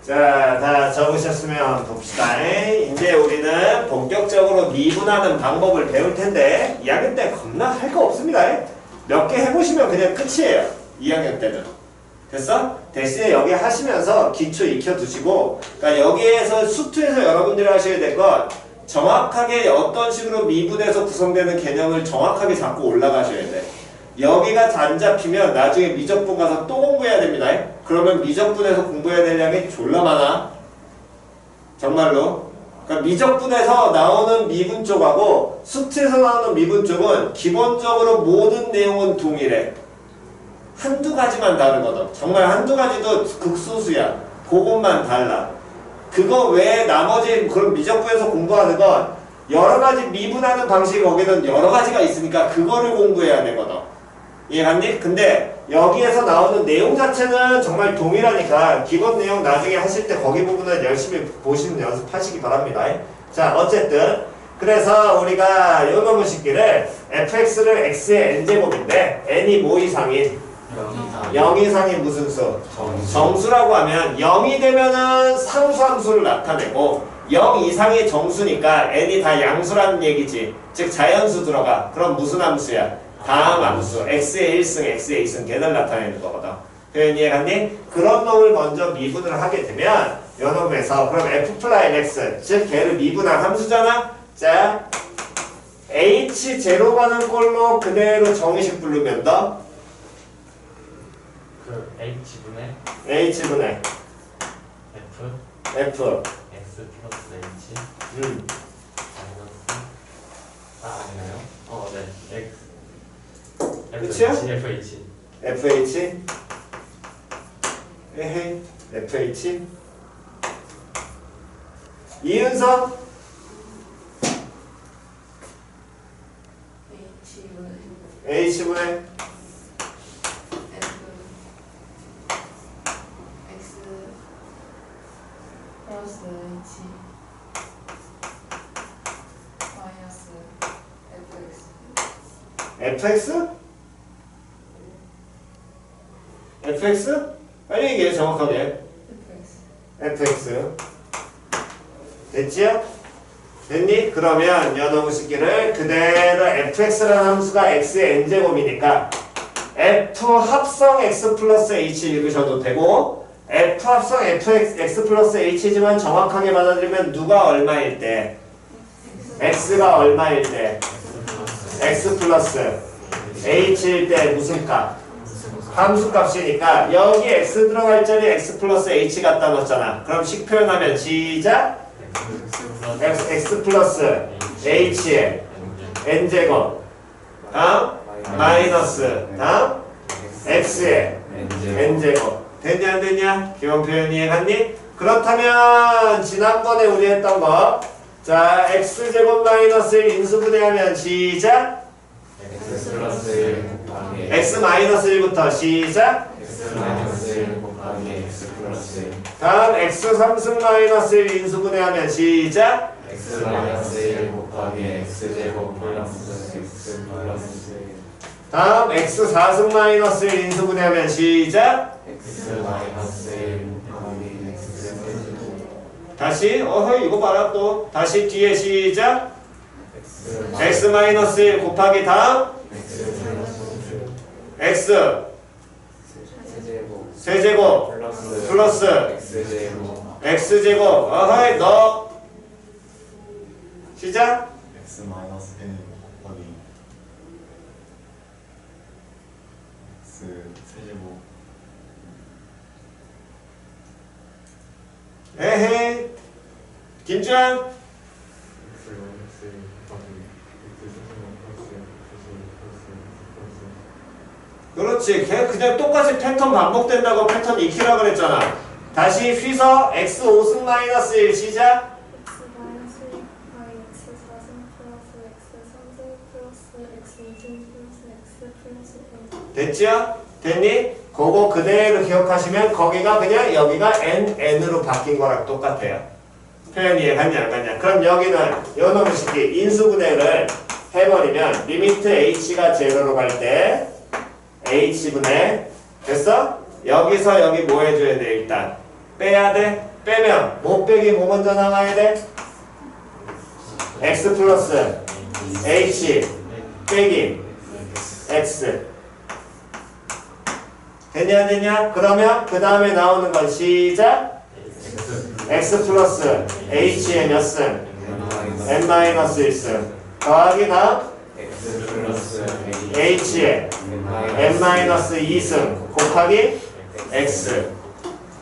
자, 다 적으셨으면 봅시다. 이제 우리는 본격적으로 미분하는 방법을 배울 텐데 2학년 때 겁나 할 거 없습니다. 몇 개 해보시면 그냥 끝이에요. 2학년 때는. 됐어? 대신에 여기 하시면서 기초 익혀두시고 그러니까 여기에서 수투에서 여러분들이 하셔야 될 건 정확하게 어떤 식으로 미분에서 구성되는 개념을 정확하게 잡고 올라가셔야 돼. 여기가 안 잡히면 나중에 미적분 가서 또 공부해야 됩니다. 그러면 미적분에서 공부해야 될 양이 졸라 많아. 정말로. 그러니까 미적분에서 나오는 미분 쪽하고 수트에서 나오는 미분 쪽은 기본적으로 모든 내용은 동일해. 한두 가지만 다르거든. 정말 한두 가지도 극소수야. 그것만 달라. 그거 외에 나머지 그런 미적분에서 공부하는 건 여러 가지 미분하는 방식이 거기는 여러 가지가 있으니까 그거를 공부해야 되거든. 이해갔니? 근데 여기에서 나오는 내용 자체는 정말 동일하니까 기본 내용 나중에 하실 때 거기 부분은 열심히 보시는 연습하시기 바랍니다. 자, 어쨌든 그래서 우리가 요 놈의 식기를 fx를 x의 n제곱인데 n이 뭐 이상인? 0 이상인 무슨 수? 정수라고 하면 0이 되면은 상수함수를 나타내고 0 이상이 정수니까 n이 다 양수라는 얘기지. 즉 자연수 들어가. 그럼 무슨 함수야? 다음 함수 x의 1승, x의 2승 걔를 나타내는 거거든. 표현 이해갔니? 그런 놈을 먼저 미분을 하게 되면 요 놈에서 그럼 f 플라이 x 즉 걔를 미분한 함수잖아. 자 H 제로 가는 꼴로 그대로 정의식 부르면 더 그 H분의 H분의 F F X 플러스 H 음. 마이너스 아니나요? 네 X 그치요? FH FH 에헤이 FH 이은서 H분의 FX? FX? 빨리 얘기해 정확하게 FX 됐지요? 됐니? 그러면 연어무 식기를 그대로 fx라는 함수가 x의 n제곱이니까 f 합성 x 플러스 h 읽으셔도 되고 f 합성 x 플러스 h지만 정확하게 받아들이면 누가 얼마일 때? x가 얼마일 때? x 플러스 h일 때 무슨 값? 함수값이니까 여기 x 들어갈 자리 x 플러스 h 갖다 넣었잖아. 그럼 식 표현하면 시작. x 플러스 h의 n제곱 다음 마이너스 다음 x의 n제곱 됐냐 안 됐냐? 기본 표현 이해갔니? 그렇다면 지난번에 우리 했던 거 자 x제곱 마이너스 1 인수분해하면 시작 X 플러스 1 곱하기 x 마이너스 1부터 시작 X 마이너스 1 곱하기 X 플러스 1 다음 x 3승 마이너스 1 인수분해하면 시작 X 마이너스 1 곱하기 X 제곱 플러스 X 플러스 1 다음 x 4승 마이너스 1 인수분해하면 시작 X 마이너스 1 곱하기 X 제곱 다시 어허 이거 봐라 또 다시 뒤에 시작 X x 마이너스 1 곱하기 다음 X 플러스 1 x 세제곱 세제곱 플러스 X 제곱 x제곱 어허이 너 시작 X 마이너스 1 곱하기 X 세제곱 에헤이 김주환 X 마이너스 1 곱하기 X 세제곱 플러스 X 플러스 그렇지 걔 그냥 똑같이 패턴 반복된다고 패턴 익히라 그랬잖아 다시 휘서 x 5승 마이너스 1 시작 x 마이너스 1 곱하기 x 4승 플러스 x 3승 플러스 x 2승 플러스 x 플러스 1 됐지요? 됐니? 그거 그대로 기억하시면 거기가 그냥 여기가 n으로 바뀐 거랑 똑같아요 표현 이해갔냐 안 갔냐 그럼 여기는 요놈의 식기 인수분해를 해버리면 리미트 h가 제로로 갈 때 h분의 됐어? 여기서 여기 뭐 해줘야 돼 일단 빼야 돼? 빼면 못 빼기 뭐 먼저 나와야 돼? x 플러스 h 빼기 x 됐냐 안 됐냐? 그러면 그 다음에 나오는 건 시작 x 플러스 h의 몇 승? n 마이너스 1승 더하기 다음 X 플러스 h의 n 마이너스 2승 곱하기 x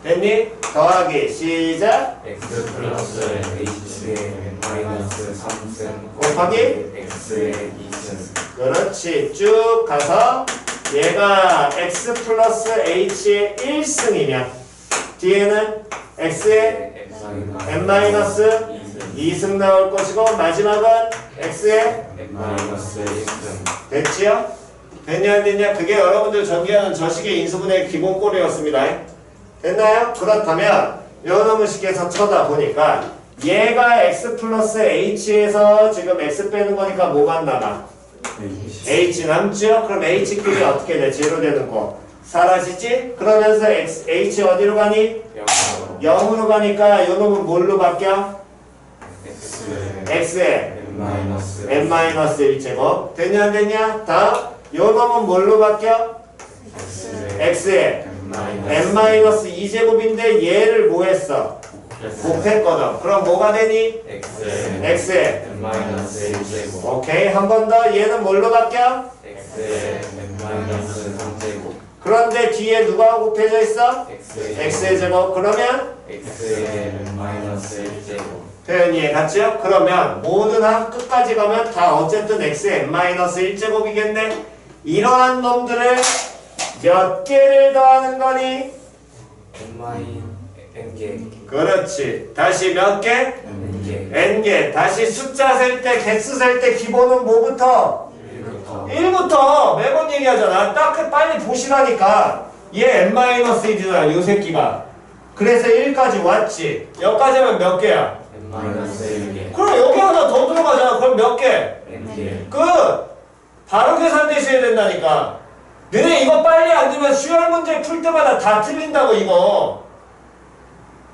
됐니? 더하기 시작 X 플러스 H의 마이너스 3승 곱하기 X의 2승 그렇지 쭉 가서 얘가 x 플러스 h의 1승이면 뒤에는 x의 n 마이너스 2승 나올 것이고 마지막은 x의 N 마이너스 1승 됐지요? 됐냐 안 됐냐? 그게 여러분들 전개하는 저식의 인수분해의 기본 꼴이었습니다. 됐나요? 그렇다면 요놈의 식에서 쳐다보니까 얘가 x 플러스 h에서 지금 x 빼는 거니까 뭐만 남아? h 남죠? 그럼 h끼리 어떻게 돼? 제로 되는 거 사라지지? 그러면서 h 어디로 가니? 0으로 가니까 요놈은 뭘로 바뀌어? x에 n-1제곱 됐냐 안 됐냐? 다음 요놈은 뭘로 바뀌어? x에 n-2제곱인데 얘를 뭐 했어? 곱했거든. 그럼 뭐가 되니? x에 x에 n-1제곱 오케이. 한 번 더. 얘는 뭘로 바뀌어? x에 n-3제곱 그런데 뒤에 누가 곱해져 있어? x에 x의 제곱. 그러면 x에 n-1제곱 표현이 같죠? 그러면 모든 합 끝까지 가면 다 어쨌든 x의 n-1제곱이겠네. 이러한 놈들을 몇 개를 더하는 거니? n개 그렇지. 다시 몇 개? n개 n개. 다시 숫자 셀 때, 개수 셀 때 기본은 뭐부터? 1부터 1부터 매번 얘기하잖아. 딱 빨리 보시라니까. 얘 n-1이잖아. 요 새끼가. 그래서 1까지 왔지. 여기까지 하면 몇 개야? n-1개 그럼 여기 하나 더 들어가잖아. 그럼 몇 개? n개 끝! 바로 계산되셔야 된다니까. 너네 이거 빨리 안 되면 수열 문제 풀 때마다 다 틀린다고 이거.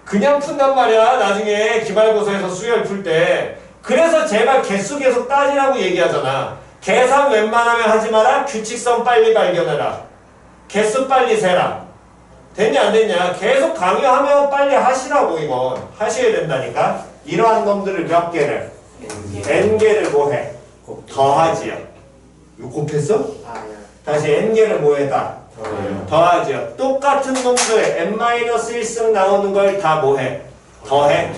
그냥 푼단 말이야. 나중에 기말고사에서 수열 풀 때. 그래서 제발 개수 계속 따지라고 얘기하잖아. 계산 웬만하면 하지 마라. 규칙성 빨리 발견해라. 개수 빨리 세라. 됐냐 안 됐냐. 계속 강요하면 빨리 하시라고 이거. 하셔야 된다니까. 이러한 놈들을 몇 개를? n개를 뭐해? 더하지요. 이거 곱했어? 다시 n개를 뭐해다? 더하지요. 똑같은 놈들 n-1승 나오는 걸 다 뭐해? 더해.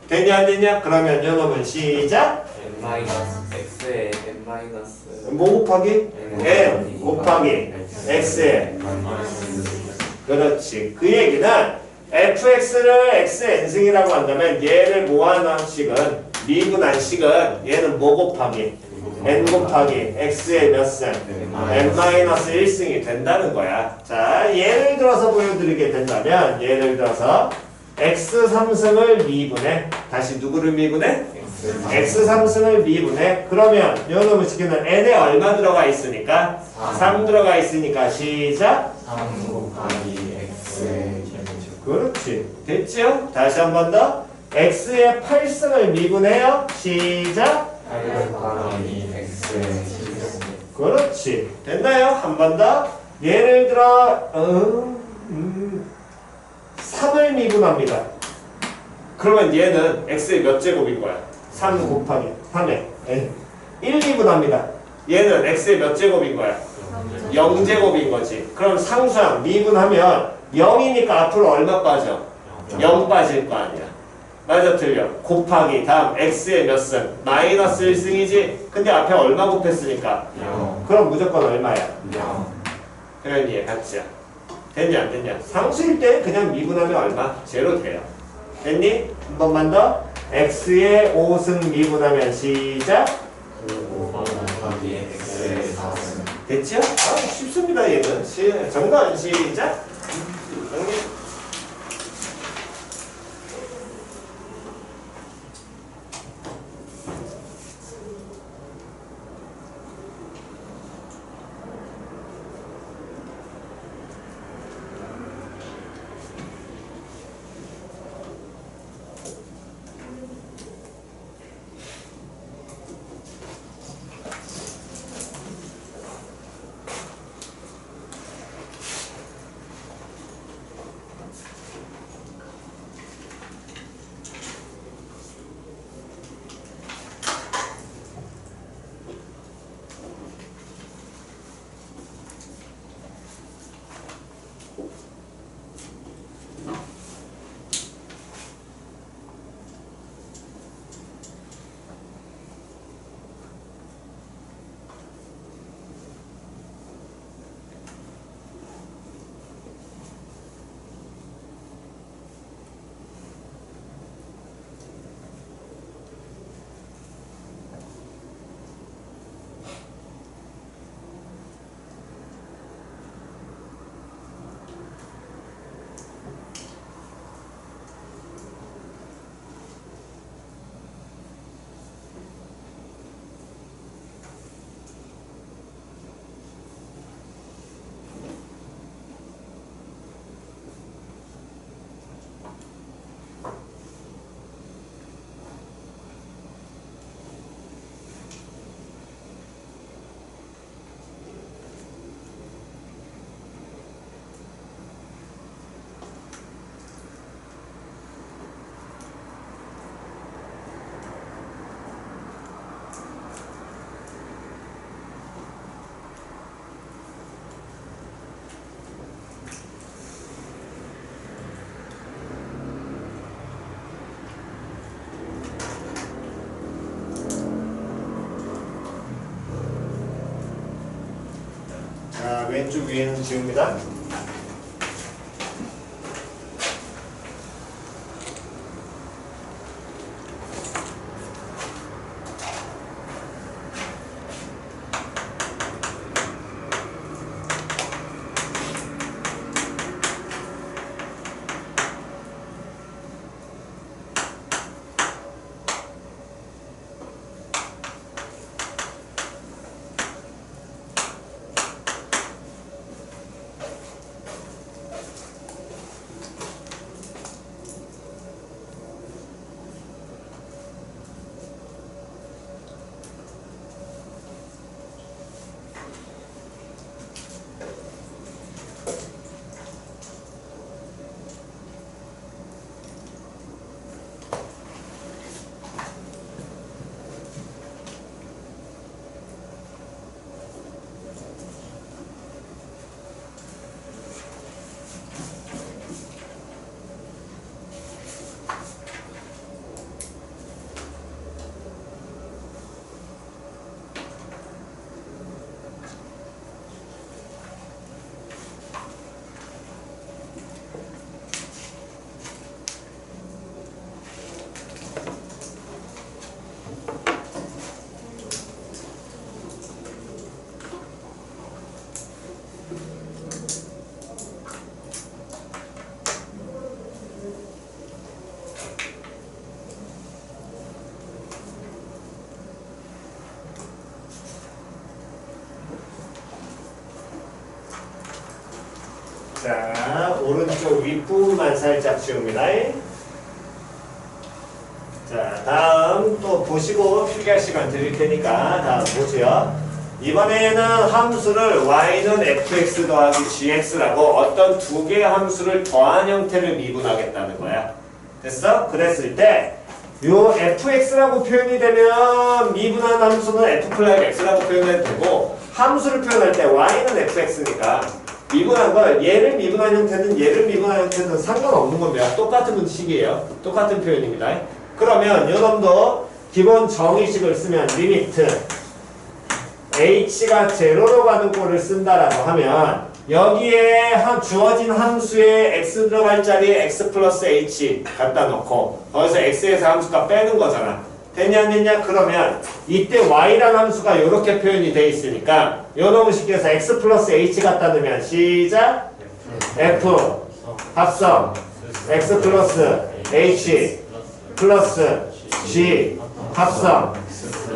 됐냐 안 됐냐? 그러면 요 놈은 시작. x에 n- 뭐 곱하기? n 곱하기 x에. 그렇지. 그 얘기는 fx를 x의 n승이라고 한다면 얘를 뭐하는 식은 미분한 식은 얘는 뭐 곱하기? n 곱하기 x의 몇 승? n-1승이 된다는 거야. 자, 예를 들어서 보여드리게 된다면 예를 들어서 x3승을 미분해. 다시 누구를 미분해? x3승을 미분해. 그러면 요 놈을 시키면 n에 얼마 들어가 있으니까? 3 들어가 있으니까 시작. 3 곱하기 x의 그렇지. 됐죠? 다시 한 번 더. x의 8승을 미분해요. 시작. 8 곱하기 x의 7승 그렇지. 됐나요? 한 번 더. 예를 들어 3을 미분합니다. 그러면 얘는 x의 몇 제곱인 거야? 3 곱하기 3에 1 미분합니다. 얘는 x의 몇 제곱인 거야? 0제곱인 거지. 그럼 상수항 미분하면 0이니까 앞으로 얼마 빠져? 0 빠질 거 아니야. 맞아 틀려. 곱하기 다음 x의 몇 승? 마이너스 1승이지. 근데 앞에 얼마 곱했으니까 0 그럼 무조건 얼마야? 0 표현이 같지야. 됐냐 안 됐냐? 상수일 때 그냥 미분하면 얼마? 제로 돼요. 됐니? 한 번만 더. x의 5승 미분하면 시작. 5 곱하기 x의 4승 됐죠? 아, 쉽습니다 얘는. 정답 시작. 정리. 자, 왼쪽 위에는 지웁니다. 자, 오른쪽 윗부분만 살짝 지웁니다. 자, 다음 또 보시고 필기할 시간 드릴 테니까 다음 보세요. 이번에는 함수를 y는 fx 더하기 gx라고 어떤 두 개의 함수를 더한 형태를 미분하겠다는 거야. 됐어? 그랬을 때 요 fx라고 표현이 되면 미분한 함수는 f+x라고 표현해도 되고, 함수를 표현할 때 y는 fx니까 미분한 걸 얘를 미분한 형태든 얘를 미분한 형태든 상관없는 겁니다. 똑같은 식이에요. 똑같은 표현입니다. 그러면 요놈도 기본 정의식을 쓰면 리미트 h가 제로로 가는 꼴을 쓴다라고 하면 여기에 주어진 함수에 x 들어갈 자리에 x 플러스 h 갖다 놓고 거기서 x에서 함수가 빼는 거잖아. 됐냐 안 됐냐? 그러면 이때 y라는 함수가 이렇게 표현이 돼 있으니까 요놈을 시켜서 x 플러스 h 갖다 넣으면 시작 f 합성 x 플러스 h 플러스 g 합성.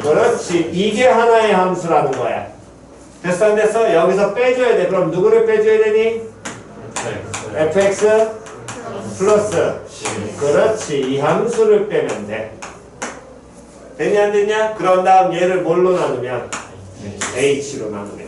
그렇지. 이게 하나의 함수라는 거야. 됐어 안 됐어? 여기서 빼줘야 돼. 그럼 누구를 빼줘야 되니? fx 플러스 그렇지. 이 함수를 빼면 돼. 됐냐 안 됐냐? 그런 다음 얘를 뭘로 나누면? h로 나누면.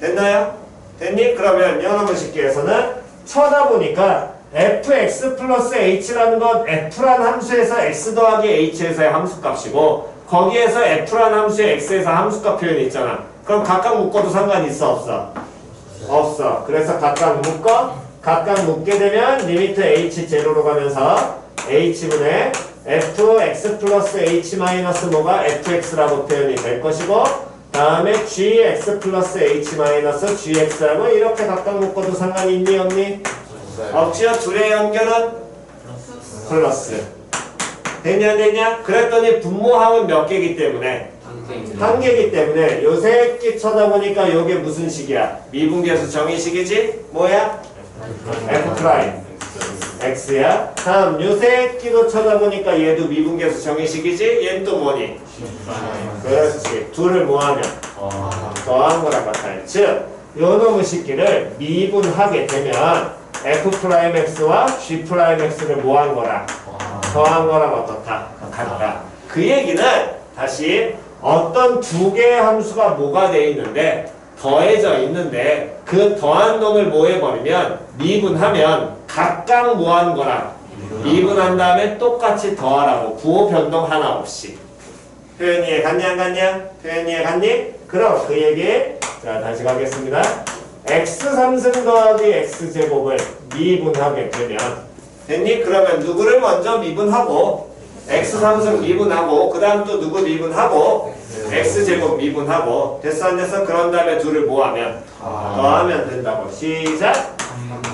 됐나요? 됐니? 그러면 여러분 식기에서는 쳐다보니까 fx 플러스 h라는 건 f란 함수에서 x 더하기 h에서의 함수값이고, 거기에서 f란 함수에 x에서 함수값 표현이 있잖아. 그럼 각각 묶어도 상관이 있어 없어? 없어. 그래서 각각 묶어. 각각 묶게 되면 리미트 h 제로로 가면서 h분의 fx 플러스 h 마이너스 뭐가 fx라고 표현이 될 것이고, 다음에 gx 플러스 h 마이너스 gx라고 이렇게 각각 묶어도 상관이 있니 없니? 없지요? 둘의 연결은 플러스. 됐냐 안 됐냐? 그랬더니 분모항은 몇 개이기 때문에? 한 개이기 때문에 요 새끼 쳐다보니까 요게 무슨 식이야? 미분계수 정의식이지? 뭐야? f 프라임 x야. 다음 요 새끼도 쳐다보니까 얘도 미분계수 정의식이지? 얘는 또 뭐니? 그렇지. 둘을 뭐하면? 더한 거랑 같아요. 즉 요놈의 식기를 미분하게 되면 f'x와 g'x를 뭐한 거랑? 더한 거랑 어떻다? 같다. 그 얘기는 다시 어떤 두 개의 함수가 뭐가 돼 있는데 더해져 있는데 그 더한 놈을 뭐 해버리면 미분하면 각각 뭐한 거랑 미분한 다음에 똑같이 더하라고. 부호 변동 하나 없이. 표현 이해 갔냐 안 갔냐? 표현 이해 갔니? 그럼 그 얘기 자 다시 가겠습니다. x3승 더하기 x제곱을 미분하게 되면 됐니? 그러면 누구를 먼저 미분하고 x3승 미분하고 그 다음 또 누구 미분하고 x제곱 미분하고 됐어 안 됐어? 그런 다음에 둘을 뭐 하면? 더하면 된다고. 시작.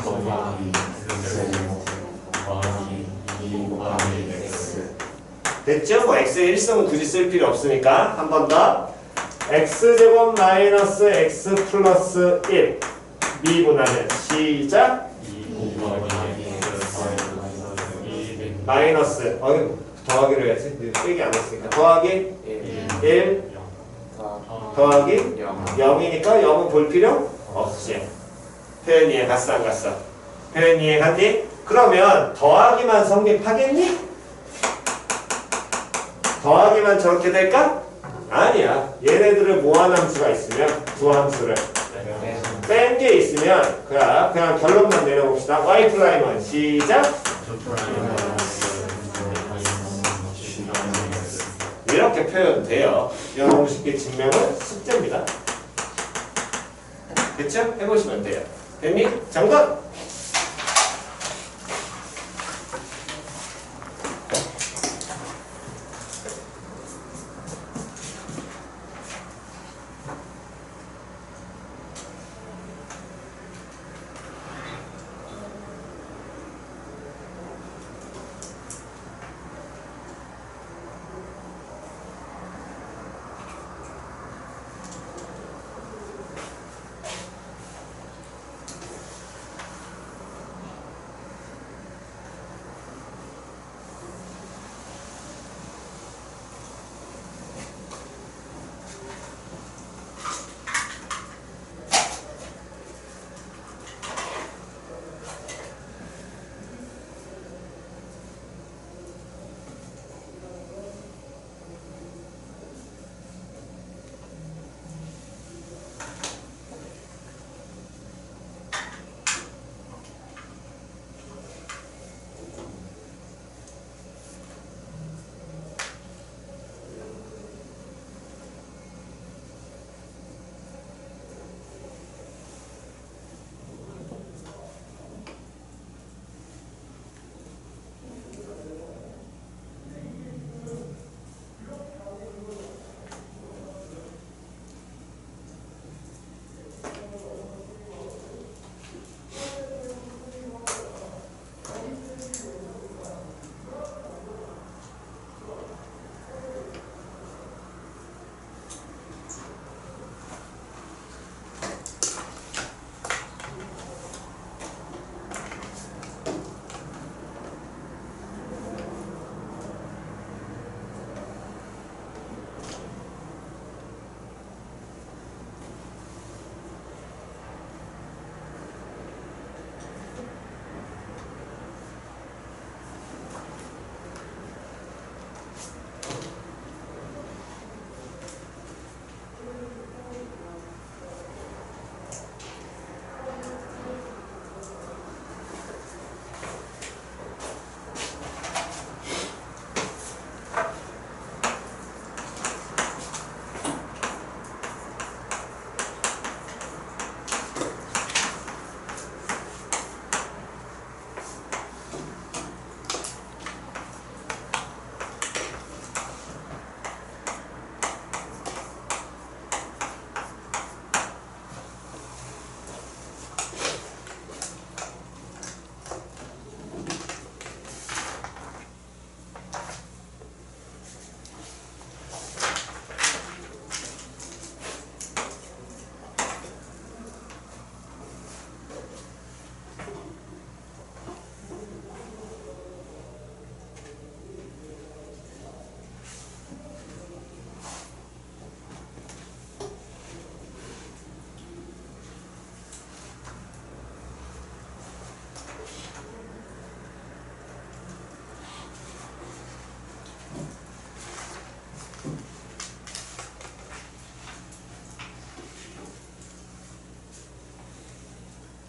곱하기 x제곱 곱하기 2 곱하기 x 됐죠? 뭐 x의 일성은 굳이 쓸 필요 없으니까 한 번 더. x제곱 마이너스 x 플러스 1 미분하면 시작. 2 곱하기 x 마이너스 더하기로 해야지. 빼기 안 했으니까 더하기 1 더하기 0이니까 0은 볼 필요 없지. 표현 이해 갔어 안 갔어? 표현 이해 갔니? 그러면 더하기만 성립하겠니? 더하기만 저렇게 될까? 아니야. 얘네들을 모아함수가 있으면 두 함수를 뺀 게 있으면 그냥 결론만 내려봅시다. y 프라임은 시작. 이렇게 표현돼요. 이런 쉽게 증명은 숙제입니다. 됐죠? 해보시면 돼요. 됐니? 정답!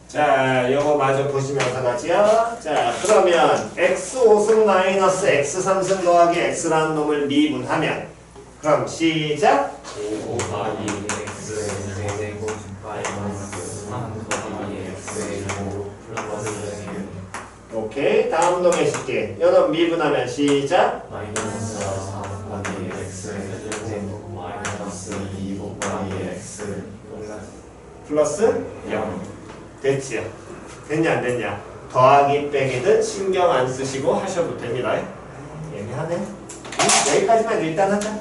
자, 요거 마저 보시면서 가지요. 자, 그러면 x5승 마이너스 x3승 더하기 x라는 놈을 미분하면 그럼 시작. 5 곱하기 x 제곱 마이너스 3 곱하기 x 제곱 플러스 6 오케이. 다음 놈의 식기. 요놈 미분하면 시작. 마이너스 4 곱하기 x 제곱 마이너스 플러스 0 됐지요? 됐냐 안 됐냐? 더하기 빼기든 신경 안 쓰시고 하셔도 됩니다. 애매하네. 여기까지만 일단 하자.